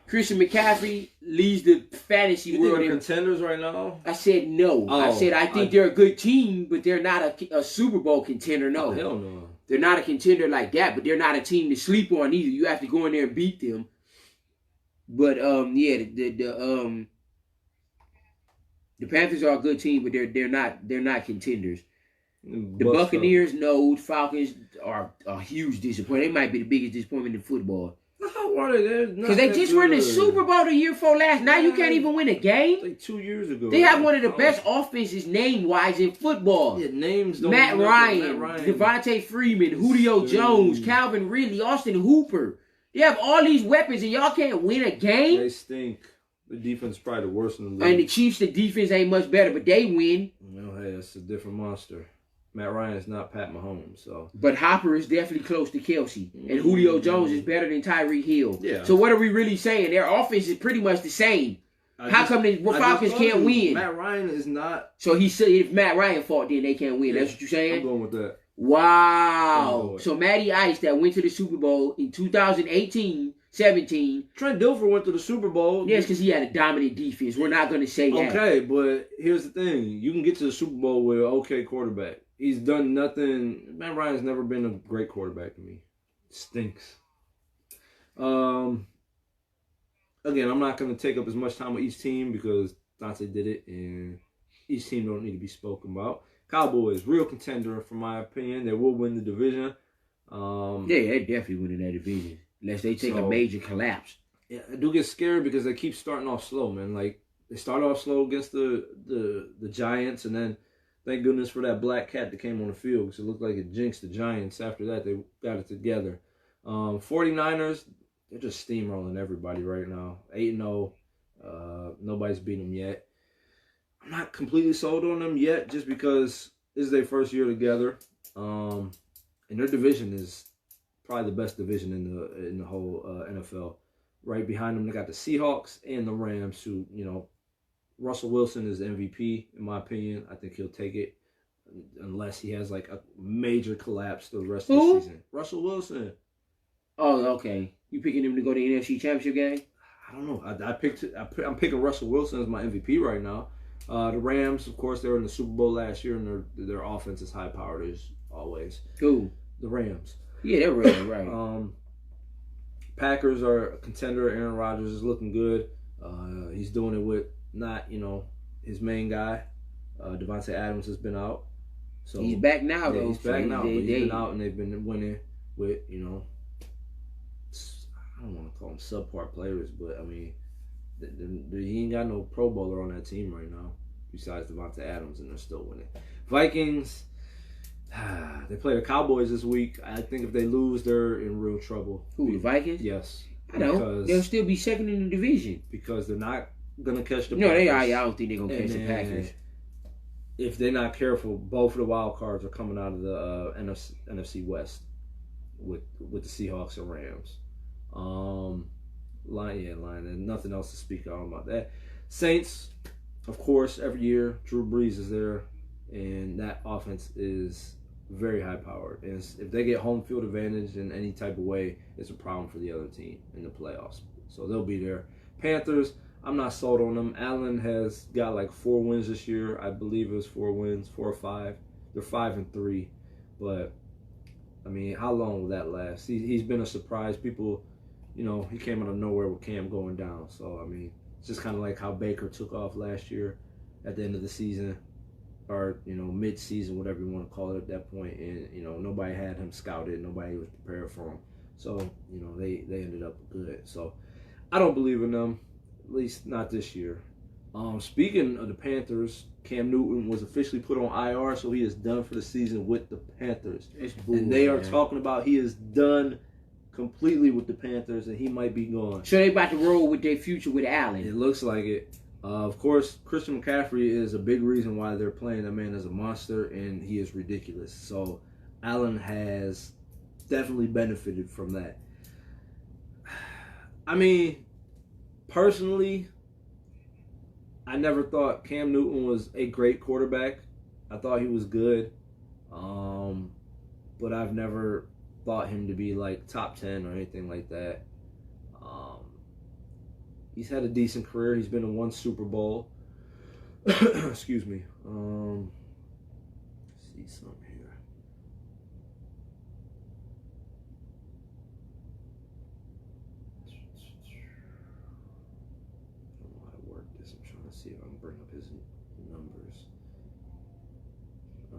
Christian McCaffrey leads the fantasy world. You think they're contenders right now? I said no. I said I think they're a good team, but they're not a Super Bowl contender. No. Hell no. They're not a contender like that, but they're not a team to sleep on either. You have to go in there and beat them. But yeah, the Panthers are a good team, but they're not contenders. The Buccaneers, no. Falcons are a huge disappointment. They might be the biggest disappointment in football. How are they? Because they just won the Super Bowl the year before last. Now you can't even win a game. Like 2 years ago. They have one of the best offenses name-wise in football. Yeah, names don't Matt Ryan, Devontae Freeman, Julio Jones, Calvin Ridley, Austin Hooper. They have all these weapons and y'all can't win a game? They stink. The defense is probably the worst in the league. And the Chiefs, the defense ain't much better, but they win. Well, hey, it's a different monster. Matt Ryan is not Pat Mahomes, so. But Hopper is definitely close to Kelsey. And Julio Jones is better than Tyreek Hill. Yeah. So what are we really saying? Their offense is pretty much the same. How come the Falcons can't win? Matt Ryan is not. So he said if Matt Ryan fought, then they can't win. Yeah, that's what you're saying? I'm going with that. Wow. So Matty Ice that went to the Super Bowl in 2018, 17. Trent Dilfer went to the Super Bowl. Yes, because he had a dominant defense. We're not going to say that. Okay, but here's the thing. You can get to the Super Bowl with an okay quarterback. He's done nothing. Matt Ryan's never been a great quarterback to me. Stinks. Again, I'm not going to take up as much time with each team because Dante did it, and each team don't need to be spoken about. Cowboys, real contender, from my opinion. They will win the division. Yeah, they're definitely winning that division. Unless they take a major collapse. Yeah, I do get scared because they keep starting off slow, man. Like, they start off slow against the Giants, and then thank goodness for that black cat that came on the field because it looked like it jinxed the Giants. After that, they got it together. 49ers, they're just steamrolling everybody right now. 8-0. Nobody's beaten them yet. I'm not completely sold on them yet just because this is their first year together. And their division is probably the best division in the whole NFL. Right behind them, they got the Seahawks and the Rams, who, you know, Russell Wilson is the MVP, in my opinion. I think he'll take it unless he has, like, a major collapse the rest of the season. Russell Wilson. Oh, okay. You picking him to go to the NFC Championship game? I don't know. I'm picking Russell Wilson as my MVP right now. The Rams, of course, they were in the Super Bowl last year, and their offense is high-powered as always. Who? The Rams. Yeah, they're really right. Packers are a contender. Aaron Rodgers is looking good. He's doing it with not, you know, his main guy. Devontae Adams has been out. So he's back now, though. He's back now. But he's been out, and they've been winning with, you know, I don't want to call them subpar players, but, I mean, he ain't got no Pro Bowler on that team right now besides Devontae Adams, and they're still winning. Vikings, they play the Cowboys this week. I think if they lose, they're in real trouble. Who, the Vikings? Yes. I know. They'll still be second in the division. Because they're not going to catch the Packers. No, I don't think they're going to catch the Packers. If they're not careful, both of the wild cards are coming out of the NFC West with the Seahawks and Rams. Lion, and nothing else to speak on about that. Saints, of course, every year Drew Brees is there, and that offense is very high powered. And if they get home field advantage in any type of way, it's a problem for the other team in the playoffs. So they'll be there. Panthers, I'm not sold on them. Allen has got like 4 wins this year. I believe it was 4 wins, 4 or 5. They're 5-3, but I mean, how long will that last? He's been a surprise. People, you know, he came out of nowhere with Cam going down. So, I mean, it's just kind of like how Baker took off last year at the end of the season, or, you know, mid-season, whatever you want to call it at that point. And, you know, nobody had him scouted. Nobody was prepared for him. So, you know, they ended up good. So, I don't believe in them, at least not this year. Speaking of the Panthers, Cam Newton was officially put on IR, so he is done for the season with the Panthers. And they are talking about he is done completely with the Panthers, and he might be gone. So they about to roll with their future with Allen. It looks like it. Of course, Christian McCaffrey is a big reason why they're playing that man as a monster, and he is ridiculous. So Allen has definitely benefited from that. I mean, personally, I never thought Cam Newton was a great quarterback. I thought he was good. But I've never thought him to be like top 10 or anything like that. He's had a decent career. He's been in 1 Super Bowl. Excuse me. Let's see something here. see if I can bring up his numbers. I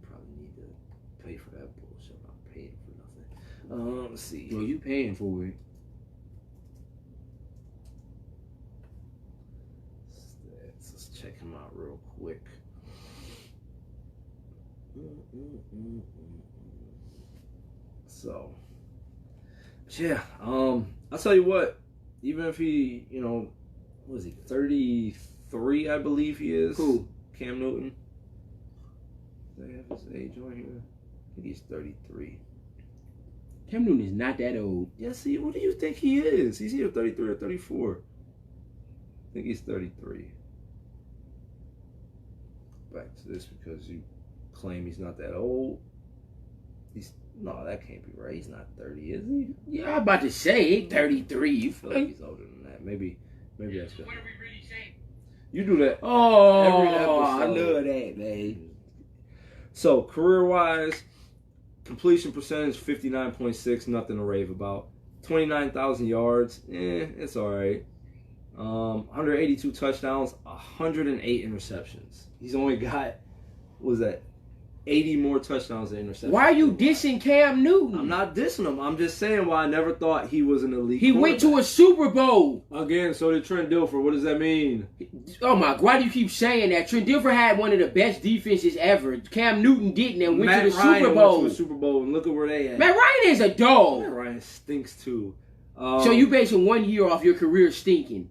probably need to pay for that bullshit. I'm not paying for nothing. Let's see. Well, you paying for it. Let's check him out real quick. So, yeah, I'll tell you what, even if he, what is he, 33, I believe he is. Who? Cam Newton. Does they have his age on here? I think he's 33. Cam Newton is not that old. Yeah, see, what do you think he is? He's either 33 or 34. I think he's 33. Back to this because you claim he's not that old. No, that can't be right. He's not 30, is he? Yeah, I'm about to say 33. You I feel like he's older than that. Maybe that's good. What are we really saying? You do that. Oh, Every episode. I love that, man. So, career-wise, completion percentage 59.6, nothing to rave about. 29,000 yards, it's all right. 182 touchdowns, 108 interceptions. He's only got, what was that, 80 more touchdowns than interceptions. Why are you dissing Cam Newton? I'm not dissing him. I'm just saying why I never thought he was an elite He went to a Super Bowl. Again, so did Trent Dilfer. What does that mean? Oh my, why do you keep saying that? Trent Dilfer had one of the best defenses ever. Cam Newton didn't and went to the Super Bowl. Went to the Super Bowl, and look at where they at. Matt Ryan is a dog. Matt Ryan stinks too. So you basing 1 year off your career stinking?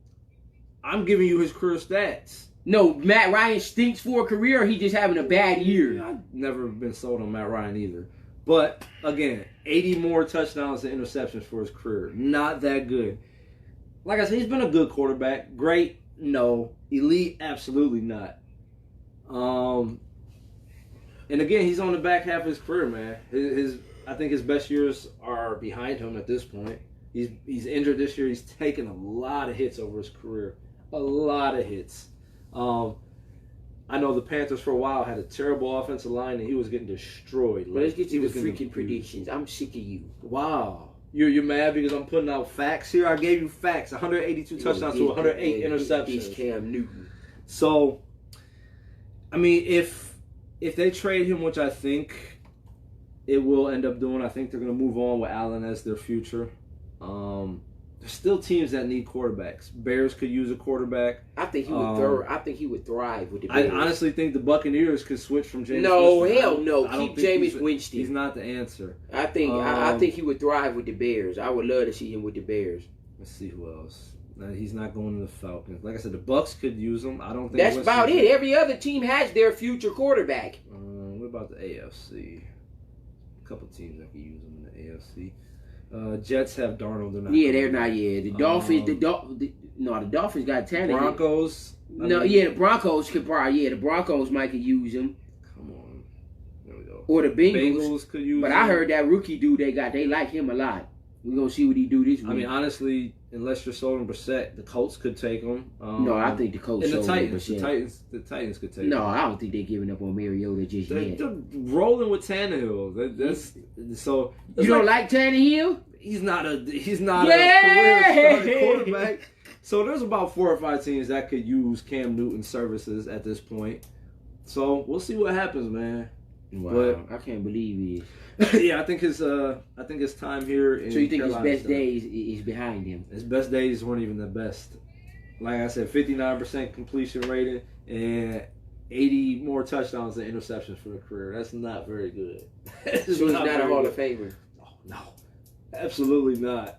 I'm giving you his career stats. No, Matt Ryan stinks for a career, or he just having a bad year. I've never been sold on Matt Ryan either. But, again, 80 more touchdowns than interceptions for his career. Not that good. Like I said, he's been a good quarterback. Great? No. Elite? Absolutely not. And, again, he's on the back half of his career, man. I think his best years are behind him at this point. He's injured this year. He's taken a lot of hits over his career. A lot of hits. I know the Panthers for a while had a terrible offensive line and he was getting destroyed. But let's get to the freaking predictions. predictions. I'm sick of you. Wow. You're mad because I'm putting out facts here? I gave you facts. 182 touchdowns to 108 interceptions. This Cam Newton. So, I mean, if they trade him, which I think it will end up doing, I think they're going to move on with Allen as their future. There's still teams that need quarterbacks. Bears could use a quarterback. I think he would. I think he would thrive with the Bears. I honestly think the Buccaneers could switch from Jameis. No, Winston. hell no. I don't Keep think Jameis Winston. He's not the answer. I think he would thrive with the Bears. I would love to see him with the Bears. Let's see who else. He's not going to the Falcons. Like I said, the Bucks could use him. I don't think That's about it. Every other team has their future quarterback. What about the AFC? A couple teams that could use him in the AFC. Jets have Darnold. They're not. Yeah, the Dolphins. The Dolphins got talent. Broncos. The Broncos could probably. Yeah, the Broncos might could use him. Come on, there we go. Or the Bengals could use. But him. I heard that rookie dude they like him a lot. We're gonna see what he do this week. I mean, honestly, unless you're sold on Brissett, the Colts could take him. No, I think the Colts. And the sold Titans. him, The Titans could take him. No, I don't think they're giving up on Mariota just yet. They're rolling with Tannehill. That's so. You don't like Tannehill? He's not a career starting quarterback. So there's about 4 or 5 teams that could use Cam Newton's services at this point. So we'll see what happens, man. Wow, I can't believe it. Yeah, I think his time here. So you think Carolina his best days is behind him? His best days weren't even the best. Like I said, 59% completion rating and 80 more touchdowns than interceptions for a career. That's not very good. So he's not a Hall of Famer. Oh, no, absolutely not.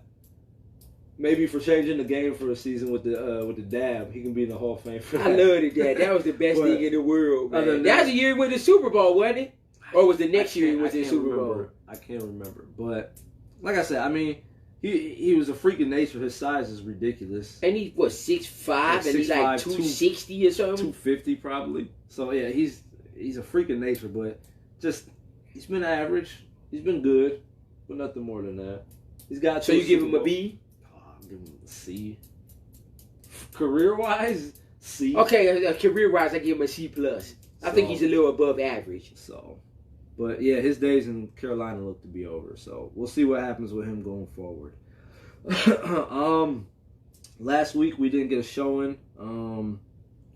Maybe for changing the game for a season with the dab, he can be in the Hall of Fame for that. I loved it, Dad. That was the best thing in the world, man. That was the year he went to the Super Bowl, wasn't it? Or was the next year he was in the Super Bowl? I can't remember. But like I said, I mean, he was a freak of nature. His size is ridiculous. And he was 6'5", and he's like 260 or something? 250 probably. So yeah, he's a freak of nature, but just he's been average. He's been good, but nothing more than that. He's got. So you give him a B? Give him a C. Career-wise, C. Okay, career-wise, I give him a C+. I think he's a little above average. So, But yeah, his days in Carolina look to be over. So we'll see what happens with him going forward. Last week we didn't get a showing.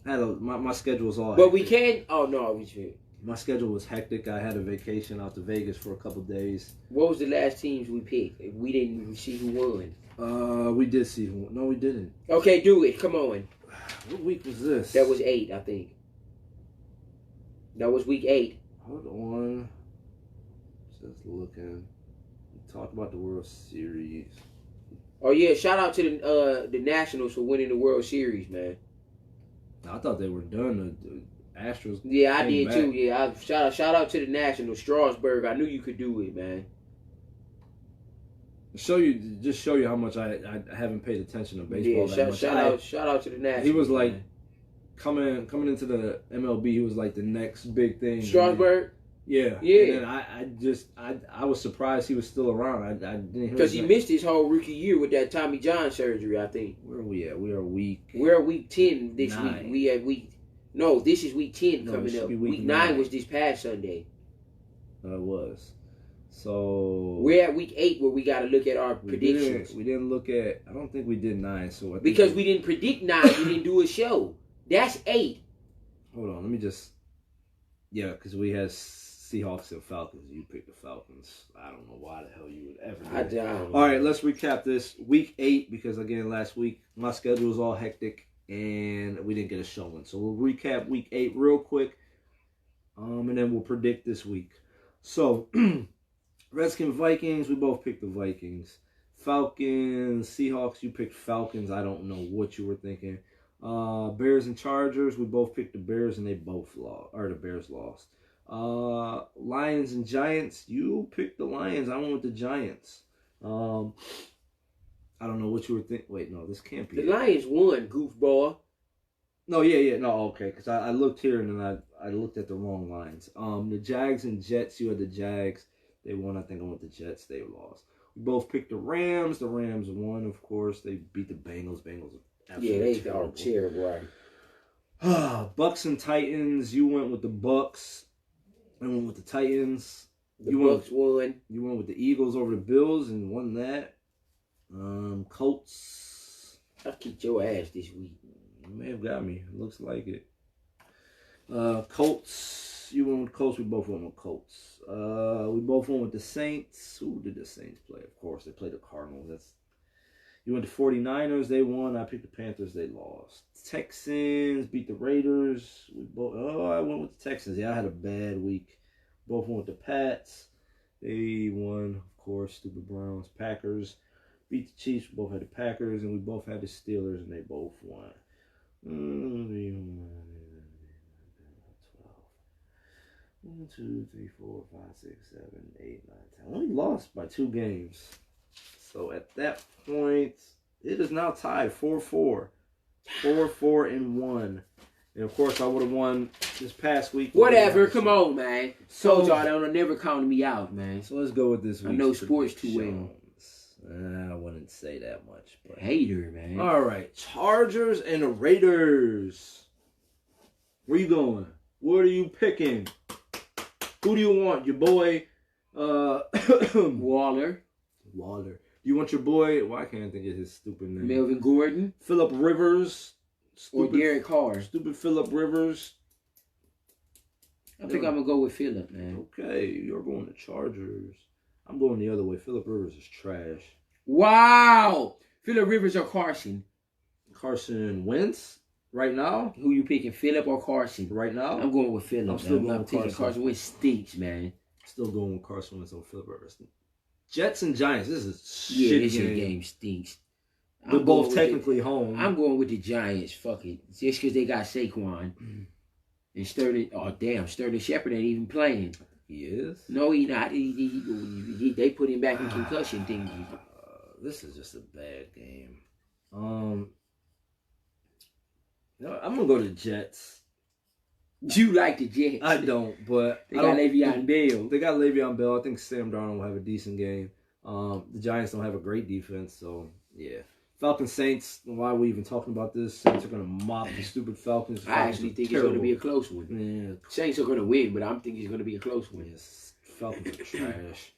My schedule was all. But hectic. we can. Oh no, we should. My schedule was hectic. I had a vacation out to Vegas for a couple days. What was the last teams we picked? We didn't see who won. We did see who. No, we didn't. Okay, do it. Come on. What week was this? That was 8, I think. That was week 8. Hold on. Just looking. Talk about the World Series. Oh yeah, shout out to the Nationals for winning the World Series, man. I thought they were done. The Astros. Yeah, I came did back. too. Yeah, shout out to the Nationals, Strasburg. I knew you could do it, man. Show you how much I haven't paid attention to baseball that much. Shout out to the Nationals. He was like man. coming into the MLB. He was like the next big thing. Strasburg. Yeah. Yeah. And then I was surprised he was still around. I didn't hear Because he his missed his whole rookie year with that Tommy John surgery, I think. Where are we at? We are week. We're at week 10 this 9. week. We at week. No, this is week 10 No, it coming should up. be Week week 9 9. was this past Sunday. It was. So We're at week 8 where we got to look at our predictions. We didn't look at. I don't think we did 9. So I think Because we didn't predict 9, we didn't do a show. That's 8. Hold on, let me just. Yeah, because we had Seahawks and Falcons. You picked the Falcons. I don't know why the hell you would ever do that. don't. All right, let's recap this. Week 8, because again, last week my schedule was all hectic and we didn't get a showing. So we'll recap week 8 real quick, and then we'll predict this week. So, Redskins, Vikings, we both picked the Vikings. Falcons, Seahawks, you picked Falcons. I don't know what you were thinking. Bears and Chargers, we both picked the Bears and they both lost, or the Bears lost. Lions and Giants, you picked the Lions. I went with the Giants. I don't know what you were thinking. Wait, no, this can't be The it. Lions won, goofball. No, yeah, no, okay, because I looked here and then I looked at the wrong lines. The Jags and Jets, you had the Jags. They won. I think I went the Jets. They lost. We both picked the Rams. The Rams won, of course. They beat the Bengals. Bengals are absolutely terrible, right? Bucks and Titans. You went with the Bucks. I went with the Titans. The Bucks won. You went with the Eagles over the Bills and won that. Colts. I kicked your ass this week. You may have got me. Looks like it. Colts. You went with Colts. We both went with Colts. We both went with the Saints. Who did the Saints play? Of course, they played the Cardinals. You went to 49ers. They won. I picked the Panthers. They lost. Texans beat the Raiders. I went with the Texans. Yeah, I had a bad week. Both went with the Pats. They won, of course. Stupid Browns. Packers beat the Chiefs. We both had the Packers, and we both had the Steelers, and they both won. 1, 2, 3, 4, 5, 6, 7, 8, 9, 10. Only lost by 2 games. So at that point, it is now tied 4-4. 4-4-1. And of course, I would have won this past week. Whatever, come on, man. Told y'all they'll never count me out, man. So let's go with this week. I know sports too well. I wouldn't say that much. But hater, man. All right, Chargers and the Raiders. Where you going? What are you picking? Who do you want? Your boy, Waller. You want your boy? Why can't I think of his stupid name? Melvin Gordon. Phillip Rivers. Or Derek Carr. Stupid Phillip Rivers. I think I'm going to go with Phillip, man. Okay, you're going to Chargers. I'm going the other way. Phillip Rivers is trash. Wow. Phillip Rivers or Carson? Carson Wentz right now? Who you picking, Phillip or Carson? Right now? I'm going with Phillip. I'm still going with Carson. Carson Wentz stinks, man. Still going with Carson Wentz on Phillip Rivers. Jets and Giants. This is a yeah, shit this game. game stinks. They're both technically home. I'm going with the Giants. Fuck it. Just because they got Saquon. And Sterling. Oh, damn. Sterling Shepard ain't even playing. He is? No, he not. They put him back in concussion thingy. This is just a bad game. I'm going to go to the Jets. You like the Jets. I don't, but they got Le'Veon Bell. They got Le'Veon Bell. I think Sam Darnold will have a decent game. The Giants don't have a great defense, so yeah. Falcons, Saints, why are we even talking about this? Saints are going to mop the stupid Falcons. I actually think it's going to be a close one. Yeah. Saints are going to win, but I'm thinking it's going to be a close one. Yes. Falcons are trash.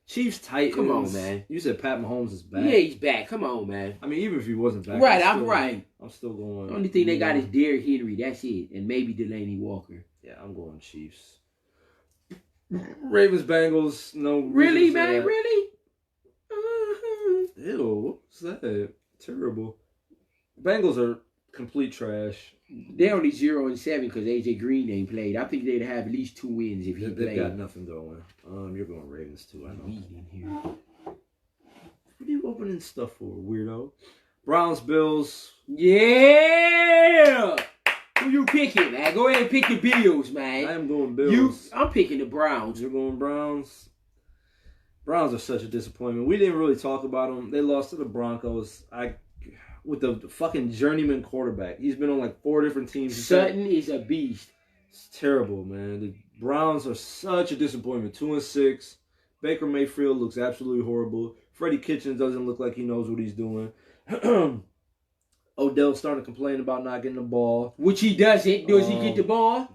Chiefs, Titans. Come on, man. You said Pat Mahomes is back. Yeah, he's back. Come on, man. I mean, even if he wasn't back. Right, I'm right. I'm still going. The only thing they got is Derrick Henry. That's it. And maybe Delaney Walker. Yeah, I'm going Chiefs. Ravens, Bengals, no. Really, man? Really? Ew, what's that? Terrible. Bengals are complete trash. They're only 0-7 because AJ Green ain't played. I think they'd have at least 2 wins if he They've played. got nothing going. You're going Ravens too, I know. In here. What are you opening stuff for, weirdo? Browns, Bills. Yeah! Who you picking, man? Go ahead and pick the Bills, man. I am going Bills. I'm picking the Browns. You're going Browns. Browns are such a disappointment. We didn't really talk about them. They lost to the Broncos. With the fucking journeyman quarterback. He's been on like 4 different teams. Sutton is a beast. It's terrible, man. The Browns are such a disappointment. 2-6. Baker Mayfield looks absolutely horrible. Freddie Kitchens doesn't look like he knows what he's doing. Odell's starting to complain about not getting the ball. Which he doesn't. Does he get the ball?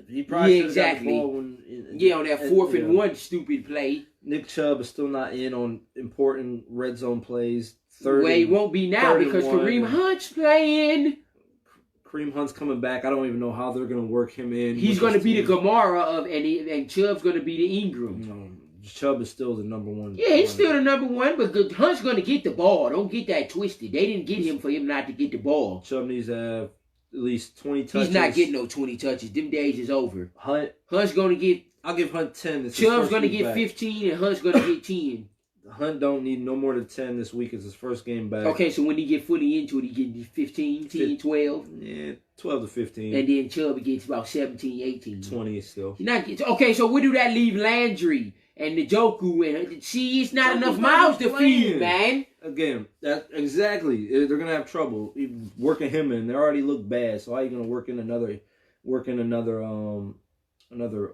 He probably Yeah, exactly. got the ball On that 4th and 1 stupid play. Nick Chubb is still not in on important red zone plays. He won't be now because Kareem Hunt's playing. Kareem Hunt's coming back. I don't even know how they're going to work him in. He's going to be the Kamara and Chubb's going to be the Ingram. Chubb is still the number 1. Yeah, he's still the number 1, but Hunt's going to get the ball. Don't get that twisted. They didn't get him for him not to get the ball. Chubb needs to have at least 20 touches. He's not getting no 20 touches. Them days is over. Hunt's going to get... I'll give Hunt 10. Chubb's going to get 15 and Hunt's going to get 10. Hunt don't need no more than 10 this week. It's his first game back. Okay, so when he get fully into it, he get 15, 10, 12. Yeah, 12 to 15. And then Chubb gets about 17, 18. 20 still. Okay, so where do that leave Landry and Njoku? And see, it's not enough mouths to feed, man. Again, exactly. They're gonna have trouble even working him in. They already look bad. So how are you gonna work in another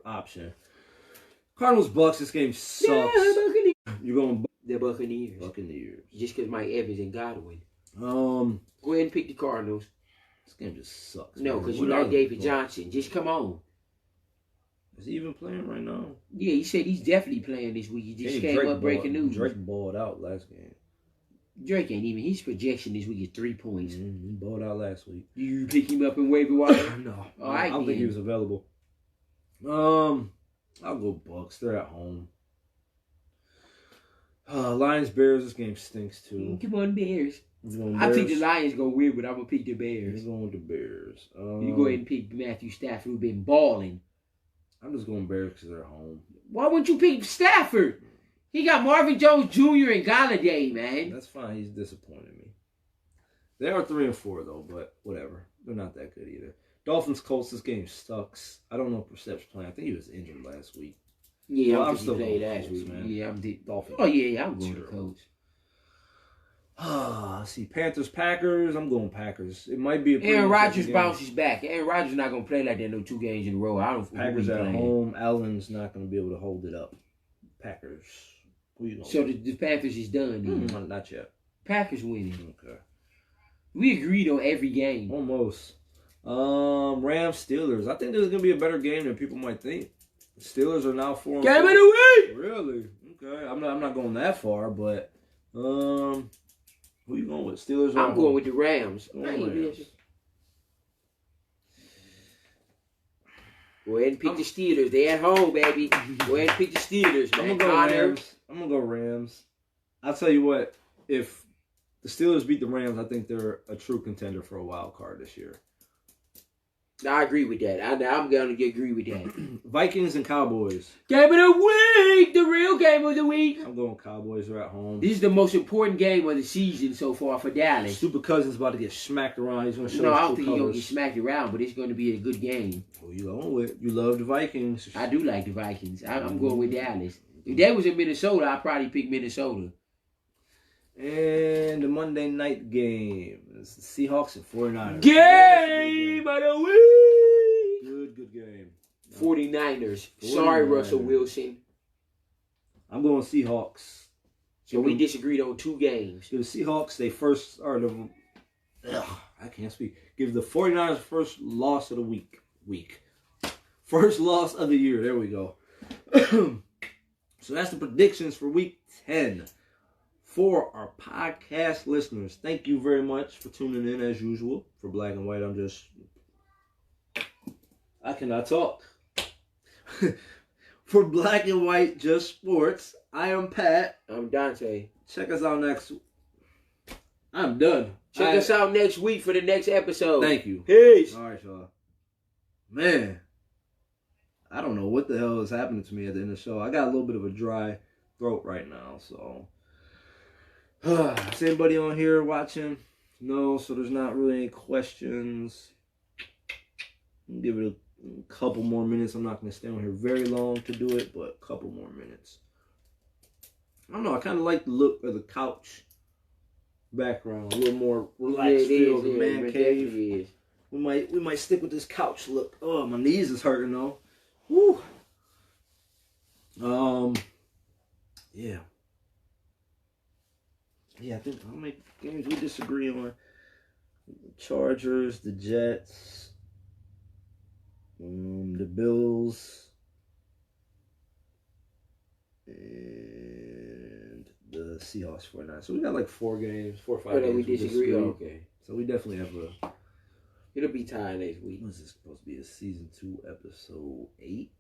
option? Cardinals Bucks. This game sucks. Yeah, You're going the Buccaneers. Buccaneers. Just because Mike Evans and Godwin. Go ahead and pick the Cardinals. This game just sucks. No, because you like David Johnson. Just come on. Is he even playing right now? Yeah, he said he's definitely playing this week. He just came up breaking news. Drake balled out last game. Drake ain't even. His projection this week is 3 points. He balled out last week. Do you pick him up in waiver wire? No. All right, I don't think he was available. I'll go Bucks. They're at home. Lions Bears. This game stinks too. Come on, Bears. I think the Lions go win, but I'm gonna pick the Bears. I'm going with the Bears. You go ahead and pick Matthew Stafford, who's been balling. I'm just going Bears because they're home. Why wouldn't you pick Stafford? He got Marvin Jones Jr. and Galladay, man. That's fine. He's disappointed me. They are 3-4 though, but whatever. They're not that good either. Dolphins Colts. This game sucks. I don't know if Percep's playing. I think he was injured last week. Yeah, well, I'm still playing last week, man. Yeah, I'm the Dolphins. Oh yeah, I'm going to Colts. Let's see, Panthers, Packers. I'm going Packers. It might be a Aaron Rodgers bounces back. Aaron Rodgers not going to play like that no 2 games in a row. I don't. Packers at home. Allen's not going to be able to hold it up. Packers. Who you going? So the Panthers is done. Not yet. Packers winning. Okay. We agreed on every game. Almost. Rams, Steelers. I think this is going to be a better game than people might think. The Steelers are now 4-4. Game of the week. Really? Okay. I'm not going that far, but who you going with? Steelers? I'm going with the Rams. Rams. Go ahead and pick the Steelers. They at home, baby. Go ahead and pick the Steelers, man. I'm gonna go Rams. I'll tell you what. If the Steelers beat the Rams, I think they're a true contender for a wild card this year. I agree with that. I'm going to agree with that. Vikings and Cowboys. Game of the week! The real game of the week. I'm going Cowboys. They're at home. This is the most important game of the season so far for Dallas. Super Cousins about to get smacked around. He's going to show No, I don't think he's going to get smacked around, but it's going to be a good game. Who you going with? You love the Vikings. I do like the Vikings. I'm going with Dallas. If that was in Minnesota, I'd probably pick Minnesota. And the Monday night game is the Seahawks and 49ers. Game of the week! Good game. 49ers. Sorry, Russell Wilson. I'm going Seahawks. So we disagreed on 2 games. The Seahawks, I can't speak. Give the 49ers first loss of the week. First loss of the year. There we go. So that's the predictions for week 10. For our podcast listeners, thank you very much for tuning in as usual. For Black and White, I cannot talk. For Black and White Just Sports, I am Pat. I'm Dante. Check us out next. I'm done. Check us out next week for the next episode. Thank you. Peace. All right, y'all. Man, I don't know what the hell is happening to me at the end of the show. I got a little bit of a dry throat right now, so. Is anybody on here watching? No, so there's not really any questions. I'll give it a couple more minutes. I'm not going to stay on here very long to do it, but a couple more minutes. I don't know. I kind of like the look of the couch background. A little more relaxed feel of the man cave. We might stick with this couch look. Oh, my knees is hurting though. Woo. Yeah. Yeah, I think how many games we disagree on? The Chargers, the Jets, the Bills, and the Seahawks 49. So we got like 4 games, 4 or 5 games. We disagree. Okay. So we definitely have a. It'll be tied next week. What is this supposed to be? A season 2, episode 8?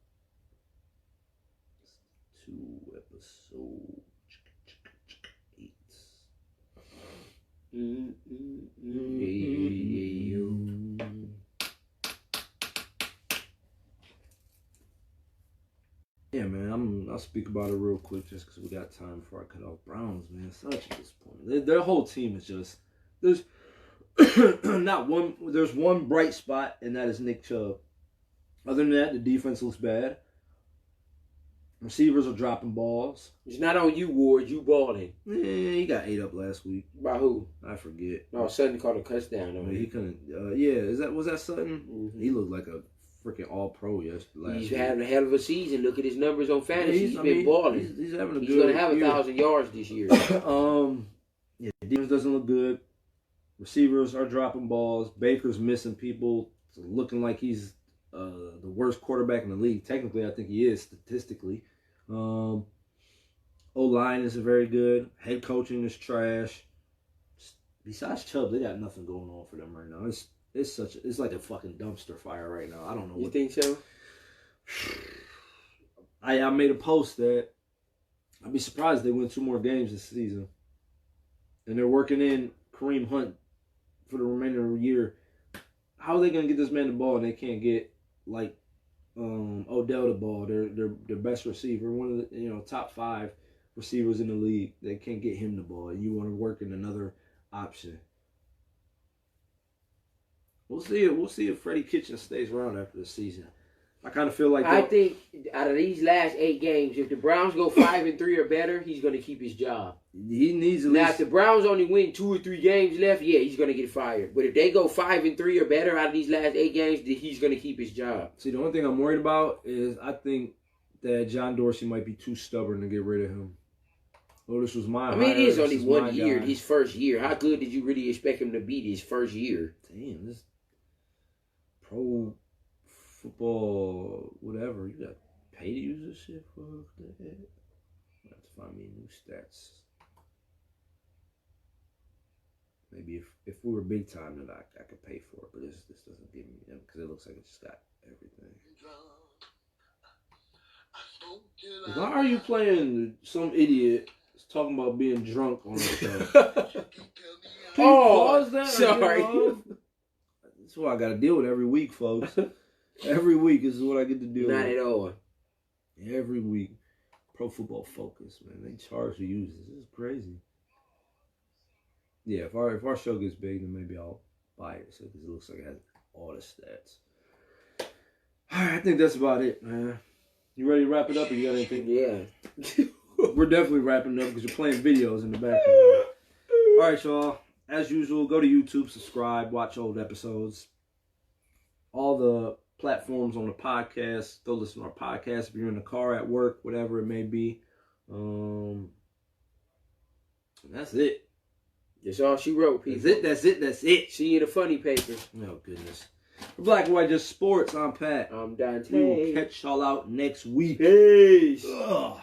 2, episode 8. Yeah, man, I'll speak about it real quick just because we got time before I cut off. Browns, man, such a disappointment. Their whole team is just there's there's one bright spot, and that is Nick Chubb. Other than that, the defense looks bad. Receivers are dropping balls. It's not on you, Ward. You balling. Yeah, he got 8 up last week. By who? I forget. No, Sutton caught a touchdown on him. He couldn't. Was that Sutton? Mm-hmm. He looked like a freaking all-pro last He's week. having a hell of a season. Look at his numbers on fantasy. He's been balling. He's having a good. He's gonna have 1,000 yards this year. Yeah, defense doesn't look good. Receivers are dropping balls. Baker's missing people. It's looking like he's the worst quarterback in the league. Technically, I think he is statistically. O-line isn't very good. Head coaching is trash. Besides Chubb, they got nothing going on for them right now. It's like a fucking dumpster fire right now. I don't know. You think so? I made a post that I'd be surprised if they win 2 more games this season. And they're working in Kareem Hunt for the remainder of the year. How are they going to get this man the ball and they can't get like Odell the ball, their best receiver, one of the top 5 receivers in the league? They can't get him the ball, and you want to work in another option. We'll see if Freddie Kitchens stays around after the season. I kind of feel like I think out of these last 8 games, if the Browns go 5-3 or better, he's going to keep his job. He needs at now, least. if the Browns only win 2 or 3 games left, yeah, he's going to get fired. But if they go 5-3 or better out of these last 8 games, then he's going to keep his job. See, the only thing I'm worried about is I think that John Dorsey might be too stubborn to get rid of him. Oh, this was my. I mean, it is only 1 year, his first year. How good did you really expect him to be this first year? Damn, this pro football, whatever. You got to pay to use this shit for that? I have to find me new stats. Maybe if we were big time, then I could pay for it. But this doesn't give me them because it looks like it just got everything. Why are you playing some idiot talking about being drunk on the show? Oh, sorry. That's what I got to deal with every week, folks. Every week is what I get to deal with. Not at all. Every week. Pro Football Focus, man. They charge to use this. This is crazy. Yeah, if our show gets big, then maybe I'll buy it because it looks like it has all the stats. All right, I think that's about it, man. You ready to wrap it up or you got anything? Yeah. We're definitely wrapping it up because you're playing videos in the background. All right, y'all. As usual, go to YouTube, subscribe, watch old episodes. All the platforms on the podcast. Go listen to our podcast if you're in the car, at work, whatever it may be. That's it. That's all she wrote, people. That's it. See you in the funny papers. Oh, goodness. For Black and White Just Sports, I'm Pat. I'm Dante. We will catch y'all out next week. Peace. Ugh.